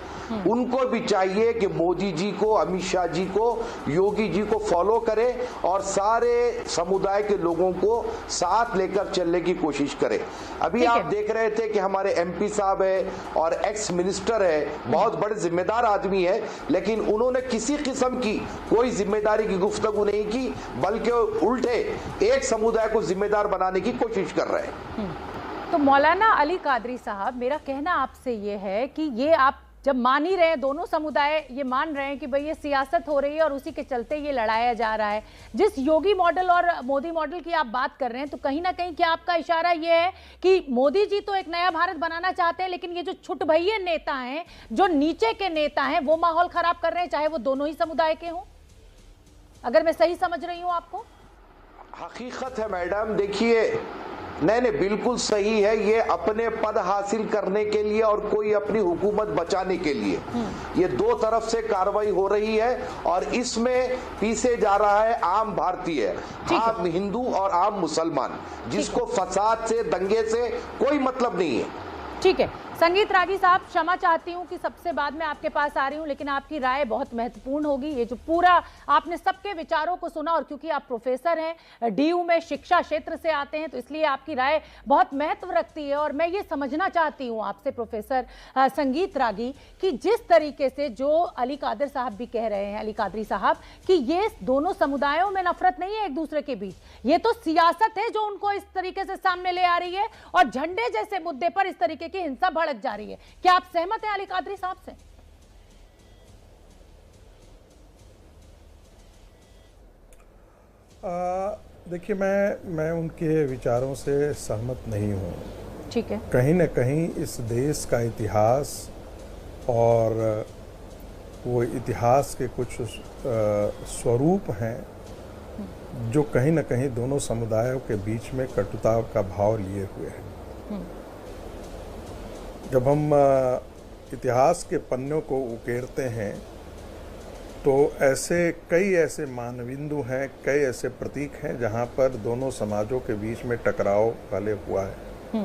[SPEAKER 10] उनको भी चाहिए कि मोदी जी को, अमित शाह जी को, योगी जी को फॉलो करे और सारे समुदाय के लोगों को साथ लेकर चलने की कोशिश करे। अभी आप देख रहे थे कि हमारे एमपी साहब है और एक्स मिनिस्टर है, बहुत बड़े जिम्मेदार आदमी है, लेकिन उन्होंने किसी किस्म की कोई जिम्मेदारी की गुफ्तगू नहीं की, बल्कि उल्टे एक समुदाय को जिम्मेदार बनाने की कोशिश कर रहे हैं।
[SPEAKER 1] तो मौलाना अली कादरी साहब, मेरा कहना आपसे ये है कि ये आप जब मान ही रहे हैं, दोनों समुदाय ये मान रहे हैं कि भाई ये सियासत हो रही है और उसी के चलते ये लड़ाया जा रहा है, जिस योगी मॉडल और मोदी मॉडल की आप बात कर रहे हैं, तो कहीं ना कहीं क्या आपका इशारा ये है कि मोदी जी तो एक नया भारत बनाना चाहते हैं, लेकिन ये जो छुटभइये नेता हैं, जो नीचे के नेता हैं, वो माहौल खराब कर रहे हैं, चाहे वो दोनों ही समुदाय के हों? अगर मैं सही समझ रही हूं आपको?
[SPEAKER 10] हकीकत है मैडम, देखिए, नहीं बिल्कुल सही है। ये अपने पद हासिल करने के लिए और कोई अपनी हुकूमत बचाने के लिए, ये दो तरफ से कार्रवाई हो रही है और इसमें पीछे जा रहा है आम भारतीय, आम हिंदू और आम मुसलमान, जिसको फसाद से, दंगे से कोई मतलब नहीं है।
[SPEAKER 1] ठीक है संगीत रागी साहब, क्षमा चाहती हूँ कि सबसे बाद में आपके पास आ रही हूँ, लेकिन आपकी राय बहुत महत्वपूर्ण होगी। ये जो पूरा आपने सबके विचारों को सुना, और क्योंकि आप प्रोफेसर हैं, डीयू में शिक्षा क्षेत्र से आते हैं, तो इसलिए आपकी राय बहुत महत्व रखती है। और मैं ये समझना चाहती हूँ आपसे प्रोफेसर संगीत रागी कि जिस तरीके से जो अली कादर साहब भी कह रहे हैं, अली कादरी साहब, कि ये दोनों समुदायों में नफरत नहीं है एक दूसरे के बीच, ये तो सियासत है जो उनको इस तरीके से सामने ले आ रही है और झंडे जैसे मुद्दे पर इस तरीके की हिंसा भड़क जा रही है। क्या आप सहमत हैं अली कादरी साहब से?
[SPEAKER 11] देखिए, मैं उनके विचारों से सहमत नहीं हूं।
[SPEAKER 1] ठीक है।
[SPEAKER 11] कहीं न कहीं इस देश का इतिहास और वो इतिहास के कुछ स्वरूप हैं जो कहीं न कहीं दोनों समुदायों के बीच में कटुता का भाव लिए हुए हैं। जब हम इतिहास के पन्नों को उकेरते हैं तो कई ऐसे मानबिंदु हैं, कई ऐसे प्रतीक हैं जहां पर दोनों समाजों के बीच में टकराव पहले हुआ है।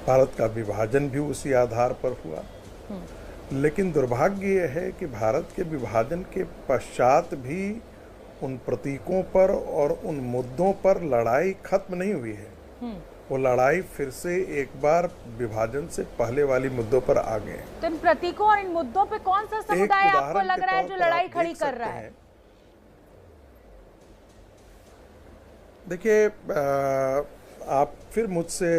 [SPEAKER 11] भारत का विभाजन भी उसी आधार पर हुआ, लेकिन दुर्भाग्य ये है कि भारत के विभाजन के पश्चात भी उन प्रतीकों पर और उन मुद्दों पर लड़ाई खत्म नहीं हुई है। वो लड़ाई फिर से एक बार विभाजन से पहले वाली मुद्दों पर आ गए।
[SPEAKER 1] तो इन प्रतीकों और इन मुद्दों पे कौन सा समुदाय आपको लग रहा है जो लड़ाई खड़ी कर रहा है?
[SPEAKER 11] देखिए, आप फिर मुझसे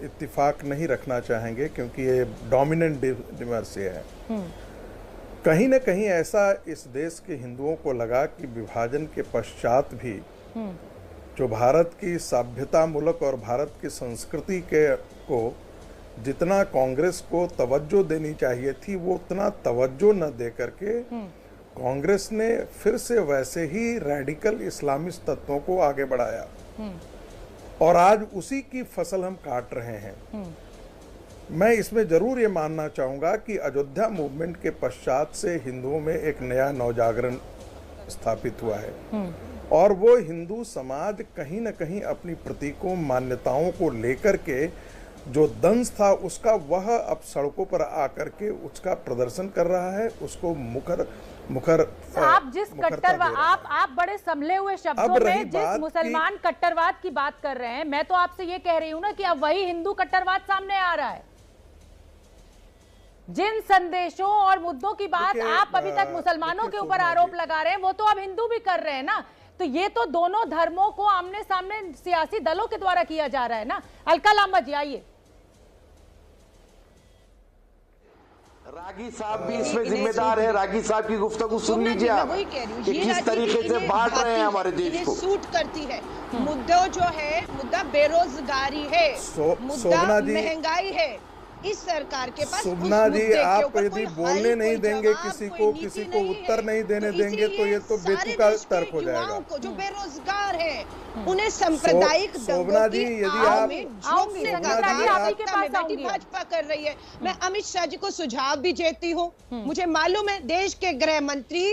[SPEAKER 11] इत्तेफाक नहीं रखना चाहेंगे क्योंकि ये डोमिनेंट डिमर्सी है। कहीं न कहीं ऐसा इस देश के हिंदुओं को लगा कि विभाजन के पश्चात भी जो भारत की सभ्यता मूलक और भारत की संस्कृति को जितना कांग्रेस को तवज्जो देनी चाहिए थी, वो उतना तवज्जो न दे करके कांग्रेस ने फिर से वैसे ही रैडिकल इस्लामिस्ट तत्वों को आगे बढ़ाया और आज उसी की फसल हम काट रहे हैं। मैं इसमें जरूर ये मानना चाहूँगा कि अयोध्या मूवमेंट के पश्चात से हिंदुओं में एक नया नवजागरण स्थापित हुआ है और वो हिंदू समाज कहीं न कहीं अपनी प्रतीकों, मान्यताओं को लेकर के जो दंश था उसका वह अब सड़कों पर आकर के उसका प्रदर्शन कर रहा है, उसको मुखर
[SPEAKER 1] आप जिस कट्टरवाद, आप बड़े संभले हुए शब्दों में जिस मुसलमान कट्टरवाद की बात कर रहे हैं, मैं तो आपसे ये कह रही हूँ ना कि अब वही हिंदू कट्टरवाद सामने आ रहा है। जिन संदेशों और मुद्दों की बात आप अभी तक मुसलमानों के ऊपर आरोप लगा रहे हैं, वो तो अब हिंदू भी कर रहे हैं ना। तो ये तो दोनों धर्मों को आमने सामने सियासी दलों के द्वारा किया जा रहा है ना। अलका लांबा जी आइए।
[SPEAKER 10] रागी साहब भी इसमें जिम्मेदार है। रागी साहब की गुफ्तगू सुन लीजिए आप कि किस तरीके से बांट रहे हैं हमारे देश को।
[SPEAKER 8] सूट करती है मुद्दा जो है, मुद्दा बेरोजगारी है, मुद्दा महंगाई है। इस सरकार के पास
[SPEAKER 11] शोभना जी, आप यदि बोलने नहीं देंगे किसी को उत्तर नहीं देने देंगे तो ये तो बेतुका तर्क हो जाएगा।
[SPEAKER 8] को जो बेरोजगार है उन्हें सांप्रदायिक
[SPEAKER 11] शोभना जी, यदि आप
[SPEAKER 8] भाजपा कर रही है, मैं अमित शाह जी को सुझाव भी देती हूँ। मुझे मालूम है देश के गृह मंत्री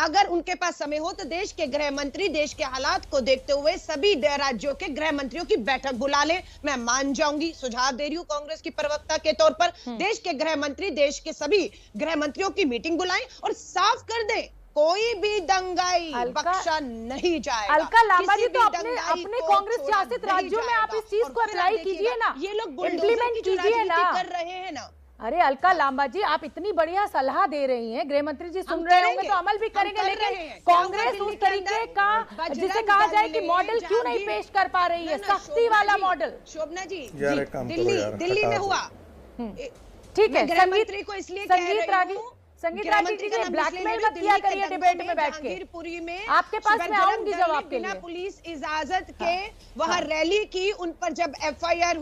[SPEAKER 8] अगर उनके पास समय हो तो देश के गृह मंत्री देश के हालात को देखते हुए सभी राज्यों के गृह मंत्रियों की बैठक बुला ले। मैं मान जाऊंगी, सुझाव दे रही हूँ कांग्रेस की प्रवक्ता के तौर पर। देश के गृह मंत्री देश के सभी गृह मंत्रियों की मीटिंग बुलाएं और साफ कर दें कोई भी दंगाई बख्शा नहीं जाएगा।
[SPEAKER 1] अलका लांबा जी, तो अपने कांग्रेस शासित राज्यों में आप इस चीज को अप्लाई कीजिए ना,
[SPEAKER 8] ये लोग
[SPEAKER 1] इम्प्लीमेंट कीजिए ना।
[SPEAKER 8] कर रहे हैं ना।
[SPEAKER 1] अरे अलका लांबा जी, आप इतनी बढ़िया सलाह दे रही हैं, गृह मंत्री जी सुन रहे होंगे तो अमल भी करेंगे, लेकिन कांग्रेस उस तरीके का जिसे कहा जाए कि मॉडल क्यों नहीं पेश कर पा रही है, सख्ती वाला मॉडल।
[SPEAKER 8] शोभना जी, दिल्ली में हुआ,
[SPEAKER 1] ठीक है।
[SPEAKER 8] गृहमंत्री को इसलिए
[SPEAKER 1] संगीत रागी जी ने ब्लैकमेल मत किया करिए डिबेट में बैठ के।
[SPEAKER 8] जहांगीरपुरी में
[SPEAKER 1] आपके पास मैं आऊंगी जवाब के लिए।
[SPEAKER 8] पुलिस इजाजत के वहां रैली की, उन पर जब एफआईआर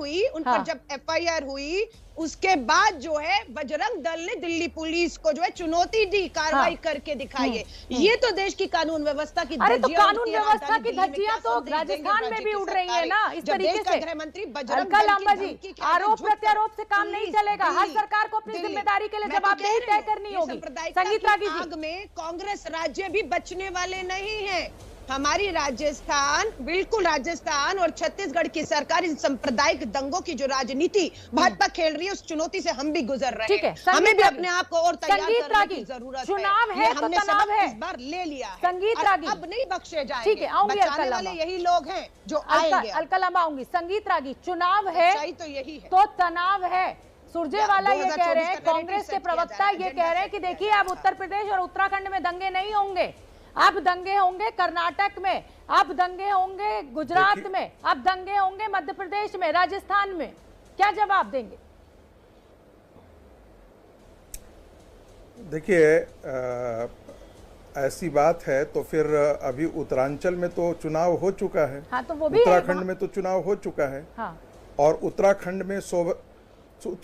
[SPEAKER 8] हुई, उसके बाद जो है बजरंग दल ने दिल्ली पुलिस को जो है चुनौती दी, कार्रवाई करके दिखाई है। ये तो देश की कानून व्यवस्था की
[SPEAKER 1] अरे तो कानून व्यवस्था की धज्जियां तो राजस्थान में भी उड़ रही है ना इस तरीके से।
[SPEAKER 8] गृहमंत्री
[SPEAKER 1] अलका लांबा जी, आरोप प्रत्यारोप से काम नहीं चलेगा, हर सरकार को अपनी जिम्मेदारी के लिए जवाबदेही तय करनी होगी। संगीत रागी जी,
[SPEAKER 8] आग में कांग्रेस राज्य भी बचने वाले नहीं है। हमारी राजस्थान, बिल्कुल राजस्थान और छत्तीसगढ़ की सरकार इन सांप्रदायिक दंगों की जो राजनीति भाजपा खेल रही है उस चुनौती से हम भी गुजर रहे हैं। हमें भी अपने आप को और तैयार करने की जरूरत है।
[SPEAKER 1] चुनाव है तो तनाव है,
[SPEAKER 8] इस बार ले लिया है।
[SPEAKER 1] संगीत रागी
[SPEAKER 8] अब नहीं बख्शे जाएंगे।
[SPEAKER 1] ठीक है, आऊंगी अलका
[SPEAKER 8] वाले यही लोग हैं जो आएंगे।
[SPEAKER 1] अलका लांबा आऊंगी। संगीत रागी, चुनाव है
[SPEAKER 8] तो यही है,
[SPEAKER 1] तो तनाव है। सुरजेवाला ये कह रहे हैं, कांग्रेस के प्रवक्ता ये कह रहे हैं कि देखिए अब उत्तर प्रदेश और उत्तराखंड में दंगे नहीं होंगे, अब दंगे होंगे कर्नाटक में, अब दंगे होंगे गुजरात में, अब दंगे होंगे मध्य प्रदेश में, राजस्थान में। क्या जवाब देंगे?
[SPEAKER 11] देखिए, ऐसी बात है तो फिर अभी उत्तरांचल में तो चुनाव हो चुका है।
[SPEAKER 1] हाँ, तो वो भी
[SPEAKER 11] उत्तराखंड में तो चुनाव हो चुका है।
[SPEAKER 1] हाँ।
[SPEAKER 11] और उत्तराखंड में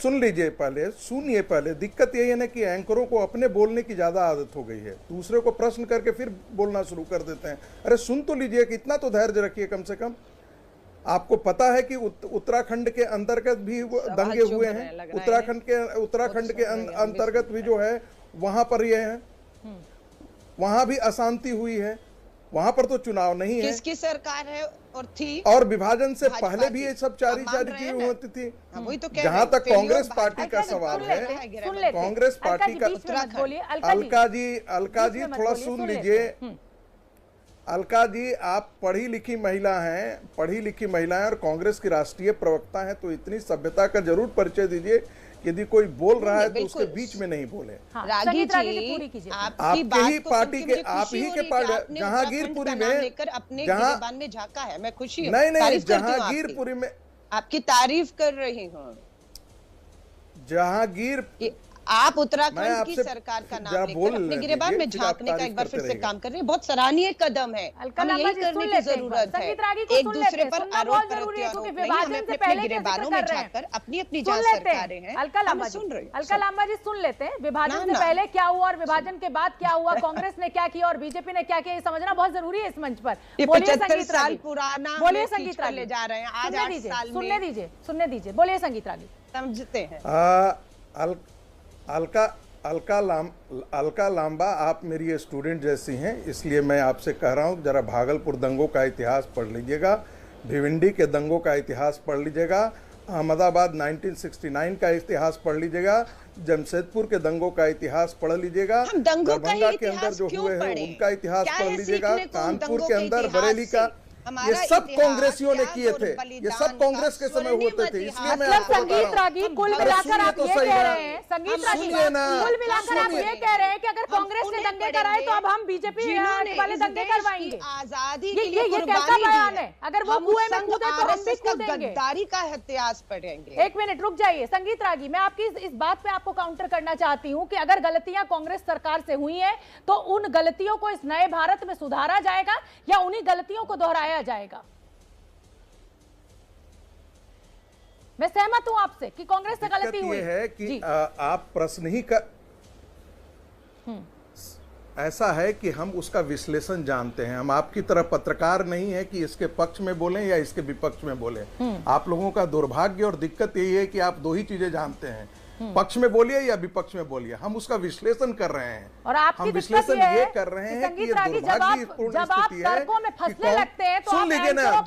[SPEAKER 11] सुन लीजिए पहले, सुनिए पहले। दिक्कत यही है ना कि एंकरों को अपने बोलने की ज्यादा आदत हो गई है, दूसरे को प्रश्न करके फिर बोलना शुरू कर देते हैं। अरे सुन तो लीजिए, कि इतना तो धैर्य रखिए कम से कम। आपको पता है कि उत्तराखंड के अंतर्गत भी दंगे हुए हैं, उत्तराखंड के अंतर्गत भी जो है वहां पर ये है, वहां भी अशांति हुई है, वहां पर तो चुनाव नहीं है।
[SPEAKER 8] किसकी सरकार है और थी,
[SPEAKER 11] और विभाजन से पहले भी ये सब चारी चीजें होती थी। जहां तक कांग्रेस पार्टी का सवाल है, कांग्रेस पार्टी का, अलका जी थोड़ा सुन लीजिए। अलका जी, आप पढ़ी लिखी महिला हैं और कांग्रेस की राष्ट्रीय प्रवक्ता हैं, तो इतनी सभ्यता का जरूर परिचय दीजिए। यदि कोई बोल रहा है तो उसके बीच में नहीं बोले।
[SPEAKER 8] रागी जी,
[SPEAKER 11] आपके ही पार्टी के, आप ही के पार्टी जहांगीरपुरी में,
[SPEAKER 8] जहां में झांका है, मैं खुशी
[SPEAKER 11] नहीं, जहांगीरपुरी में
[SPEAKER 8] आपकी तारीफ कर रही हूँ।
[SPEAKER 11] जहांगीर,
[SPEAKER 8] आप उत्तराखंड की सरकार का नाम लेकर अपने गिरेबान में झांकने का एक बार फिर से काम कर रहे हैं, बहुत सराहनीय कदम है। हमें यही करने की जरूरत है, एक दूसरे पर आरोप प्रत्यारोप नहीं, हमें अपने गिरेबानों में झांककर अपनी जहाँ सरकारें हैं
[SPEAKER 1] अलका लांबा जी सुन लेते हैं। विभाजन से पहले क्या हुआ और विभाजन के बाद क्या हुआ, कांग्रेस ने क्या किया और बीजेपी ने क्या किया, ये समझना बहुत जरूरी है इस मंच पर।
[SPEAKER 8] 75 साल पुराना,
[SPEAKER 1] बोलिए संगीत रागी,
[SPEAKER 8] ले जा रहे हैं आज 8 साल में।
[SPEAKER 1] सुनने दीजिए, बोलिए संगीत रागी।
[SPEAKER 8] समझते हैं
[SPEAKER 11] अलका लांबा, आप मेरी स्टूडेंट जैसी हैं, इसलिए मैं आपसे कह रहा हूँ जरा भागलपुर दंगों का इतिहास पढ़ लीजिएगा, भिवंडी के दंगों का इतिहास पढ़ लीजिएगा, अहमदाबाद 1969 का इतिहास पढ़ लीजिएगा, जमशेदपुर के दंगों का इतिहास पढ़ लीजिएगा, दरभंगा के अंदर जो हुए हैं उनका इतिहास पढ़ लीजिएगा, कानपुर के अंदर बरेली का, ये सब कांग्रेसियों ने किए थे, ये सब कांग्रेस के समय होते थे। इसलिए मैं आपको
[SPEAKER 1] संगीत रागी, कुल मिलाकर आप ये कह रहे हैं, संगीत रागी कुल मिलाकर आप ये कह रहे हैं कि अगर कांग्रेस ने दंगे कराए तो अब हम बीजेपी वाले दंगे करवाएंगे।
[SPEAKER 8] आजादी
[SPEAKER 1] ये कैसा बयान है? अगर वो कुएं में कूदे तो हम भी कूदेंगे।
[SPEAKER 8] गद्दारी का इतिहास पढ़ेंगे।
[SPEAKER 1] एक मिनट रुक जाइए संगीत रागी, मैं आपकी इस बात पे आपको काउंटर करना चाहती हूँ कि अगर गलतियां कांग्रेस सरकार से हुई हैं तो उन गलतियों को इस नए भारत में सुधारा जाएगा या उन्हीं गलतियों को दोहराया जाएगा? मैं सहमत हूं आपसे कि कांग्रेस से गलती हुई
[SPEAKER 11] है कि आप प्रश्न ही का ऐसा है कि हम उसका विश्लेषण जानते हैं। हम आपकी तरह पत्रकार नहीं है कि इसके पक्ष में बोलें या इसके विपक्ष में बोलें। आप लोगों का दुर्भाग्य और दिक्कत यही है कि आप दो ही चीजें जानते हैं, पक्ष में बोलिए या विपक्ष में बोलिए, हम उसका विश्लेषण कर रहे हैं।
[SPEAKER 1] और आपकी
[SPEAKER 11] हम विश्लेषण ये कर रहे हैं कि ये दुर्भाग्यपूर्ण स्थिति है
[SPEAKER 1] फंसने लगते हैं तो
[SPEAKER 11] सुन लीजिए ना,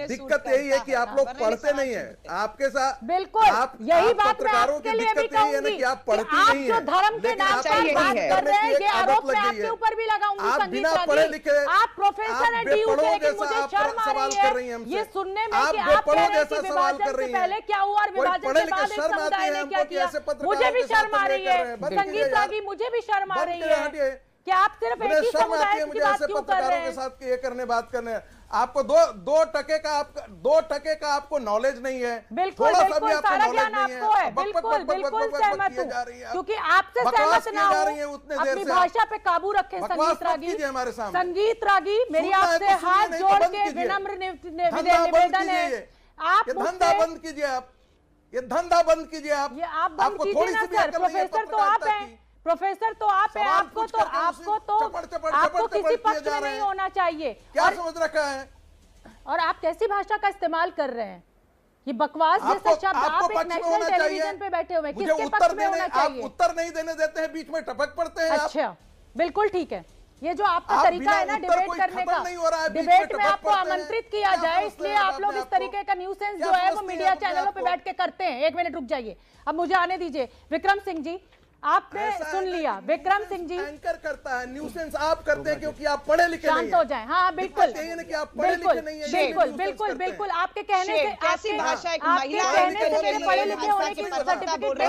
[SPEAKER 11] दिक्कत यही है कि आप लोग पढ़ते नहीं है। आपके साथ
[SPEAKER 1] बिल्कुल
[SPEAKER 11] आप
[SPEAKER 1] यही बात
[SPEAKER 11] पत्रकारों की दिक्कत यही है ना कि आप पढ़ती नहीं है,
[SPEAKER 1] धर्म के नाम पर बात कर रहे हैं, ये आरोप मैं आपके ऊपर भी लगाऊंगी।
[SPEAKER 11] आप बिना पढ़े लिखे,
[SPEAKER 1] आप प्रोफेसर हैं डीयू के, लेकिन मुझे शर्म आ रही है ये सुनने में कि आप कह रहे हैं कि विभाजन से पहले क्या हुआ और विभाजन के बाद एक समुदाय ने क्या किया। मुझे भी शर्म आ रही है संगीत रागी, मुझे भी शर्म आ रही है कि आप सिर्फ एक ही समुदाय की बात क्यों कर रहे हैं।
[SPEAKER 11] के साथ ये करने बात करने आपको दो टके का आपको नॉलेज नहीं है।
[SPEAKER 1] बिल्कुल बिल्कुल सारा ज्ञान आपको है, बिल्कुल बिल्कुल सहमत हूँ, क्योंकि आपसे सहमत ना हो अपनी भाषा पे काबू रखें। संगीत रागी, संगीत रागी मेरी आपसे हाथ जोड़ के विनम्र निवेदन है, आप
[SPEAKER 11] धंधा बंद कीजिए, आप ये धंधा बंद कीजिए।
[SPEAKER 1] ये आप बंद कीजिए ना सर, प्रोफेसर तो आप हैं, प्रोफेसर तो आप हैं, आपको किसी पक्ष में नहीं होना चाहिए।
[SPEAKER 11] क्या समझ रखा है
[SPEAKER 1] और आप कैसी भाषा का इस्तेमाल कर रहे हैं, ये बकवास जैसा शब्द। आप एक नेशनल टेलीविजन पे बैठे हुए हैं, किसके पक्ष में होना चाहिए?
[SPEAKER 11] आप उत्तर नहीं देने देते हैं, बीच में टपक पड़ते हैं।
[SPEAKER 1] अच्छा बिल्कुल ठीक है, ये जो आपका तरीका है ना डिबेट करने का, डिबेट में आपको आमंत्रित किया जाए इसलिए आप लोग इस तरीके का न्यूसेंस जो है वो मीडिया चैनलों पे बैठ के करते हैं। एक मिनट रुक जाइए, अब मुझे आने दीजिए। विक्रम सिंह जी आपने सुन लिया, विक्रम सिंह जी
[SPEAKER 11] एंकर करता है, न्यूसेंस आप करते हैं क्योंकि आप पढ़े लिखे नहीं हैं।
[SPEAKER 1] शांत हो जाएं। हाँ बिल्कुल
[SPEAKER 11] कि आप पढ़े लिखे नहीं हैं,
[SPEAKER 1] बिल्कुल बिल्कुल बिल्कुल आपके कहने से,
[SPEAKER 8] कैसी भाषा एक महिला
[SPEAKER 1] पढ़े लिखे होने की
[SPEAKER 11] सर्टिफिकेट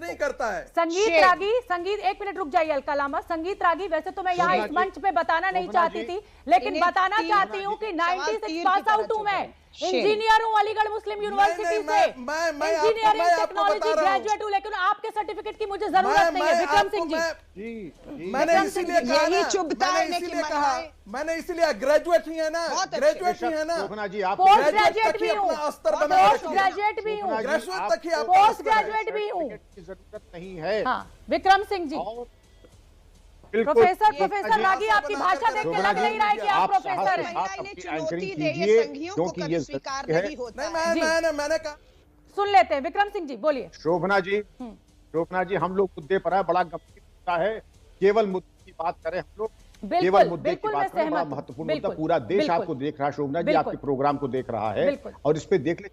[SPEAKER 11] नहीं करता है।
[SPEAKER 1] संगीत रागी, संगीत एक मिनट रुक जाइए अलका लामा। संगीत रागी वैसे तो मैं यहाँ इस मंच पे बताना नहीं चाहती थी, लेकिन बताना चाहती हूँ कि 96 पास आउट हूँ मैं, इंजीनियर हूँ अलीगढ़ मुस्लिम यूनिवर्सिटी से, इंजीनियरिंग टेक्नोलॉजी ग्रेजुएट हूँ, लेकिन आपके सर्टिफिकेट की मुझे जरूरत नहीं है। विक्रम सिंह जी
[SPEAKER 11] मैंने इसीलिए कहा, मैंने इसीलिए ग्रेजुएट ही है ना, ग्रेजुएट ही है ना,
[SPEAKER 1] पोस्ट ग्रेजुएट भी हूँ, पोस्ट ग्रेजुएट भी हूँ,
[SPEAKER 11] ग्रेजुएट तक ही
[SPEAKER 1] पोस्ट ग्रेजुएट भी हूँ।
[SPEAKER 9] जरूरत नहीं है।
[SPEAKER 1] हाँ विक्रम सिंह जी, प्रोफेसर रागी आपकी भाषा देख के लग नहीं रहा है कि आप प्रोफेसर हैं।
[SPEAKER 11] मैंने कहा
[SPEAKER 1] सुन लेते हैं। विक्रम सिंह जी बोलिए।
[SPEAKER 9] शोभना जी हम लोग मुद्दे पर है, बड़ा गंभीर मुद्दा है, केवल मुद्दे की बात करें हम लोग, केवल मुद्दे की बात करें, बड़ा महत्वपूर्ण मुद्दा, पूरा देश आपको देख रहा है शोभना जी, आपके प्रोग्राम को देख रहा है, और इस पे देख ले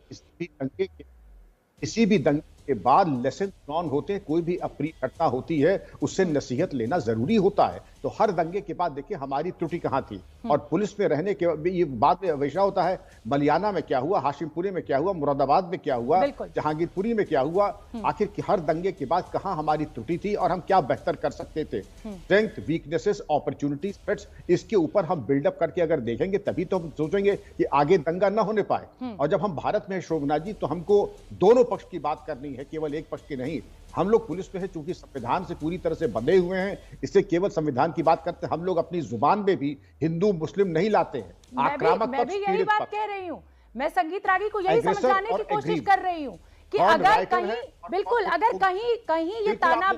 [SPEAKER 9] किसी भी दंगे के बाद लेसन लर्न होते हैं, कोई भी अप्रिय घटना होती है उससे नसीहत लेना जरूरी होता है। तो हर दंगे के बाद देखिए हमारी त्रुटि कहां थी, और पुलिस में रहने के ये बाद में वैसा होता है, मलियाना में क्या हुआ, हाशिमपुरी में क्या हुआ, मुरादाबाद में क्या हुआ, जहांगीरपुरी में क्या हुआ, आखिर हर दंगे के बाद कहां हमारी त्रुटि थी और हम क्या बेहतर कर सकते थे। स्ट्रेंथ, वीकनेसेस, अपॉर्चुनिटीज, थ्रेट्स, इसके ऊपर हम बिल्डअप करके अगर देखेंगे तभी तो हम सोचेंगे कि आगे दंगा ना होने पाए। और जब हम भारत में है शोभना जी, तो हमको दोनों पक्ष की बात करनी है, केवल एक पक्ष की नहीं। हम लोग पुलिस में है, चूंकि संविधान से पूरी तरह से बंधे हुए हैं, इससे केवल संविधान की बात करते हैं, हम लोग अपनी जुबान में भी हिंदू मुस्लिम नहीं लाते हैं। आक्रामक
[SPEAKER 1] मैं भी यही बात कह रही हूँ, मैं संगीत रागी को यही समझाने की कोशिश कर रही हूँ कि अगर कहीं बिल्कुल अगर कहीं ये ताना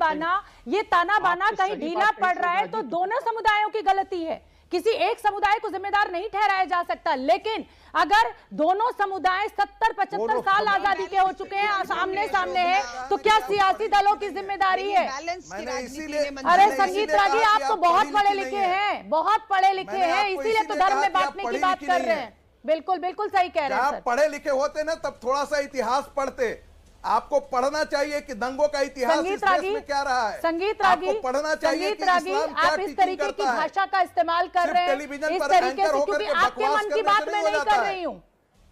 [SPEAKER 1] बाना कहीं ढीला पड़ रहा है तो दोनों समुदायों की गलती है, किसी एक समुदाय को जिम्मेदार नहीं ठहराया जा सकता। लेकिन अगर दोनों समुदाय 70-75 साल आजादी के हो चुके हैं, सामने है, तो क्या सियासी दलों की जिम्मेदारी है? अरे संगीत रागी आप तो बहुत पढ़े लिखे हैं, बहुत पढ़े लिखे हैं, इसीलिए तो धर्म में बांटने की बात कर रहे हैं। बिल्कुल बिल्कुल सही कह रहे हैं सर।
[SPEAKER 11] पढ़े लिखे होते ना तब थोड़ा सा इतिहास पढ़ते। आपको पढ़ना चाहिए कि दंगों का इतिहास इस देश में क्या रहा है।
[SPEAKER 1] संगीत रागी,
[SPEAKER 11] आपको पढ़ना चाहिए कि इस्लाम
[SPEAKER 1] आप इस तरीके की भाषा का इस्तेमाल कर रहे हैं इस तरीके से, क्योंकि आपके मन की बात मैं नहीं कर रही हूँ,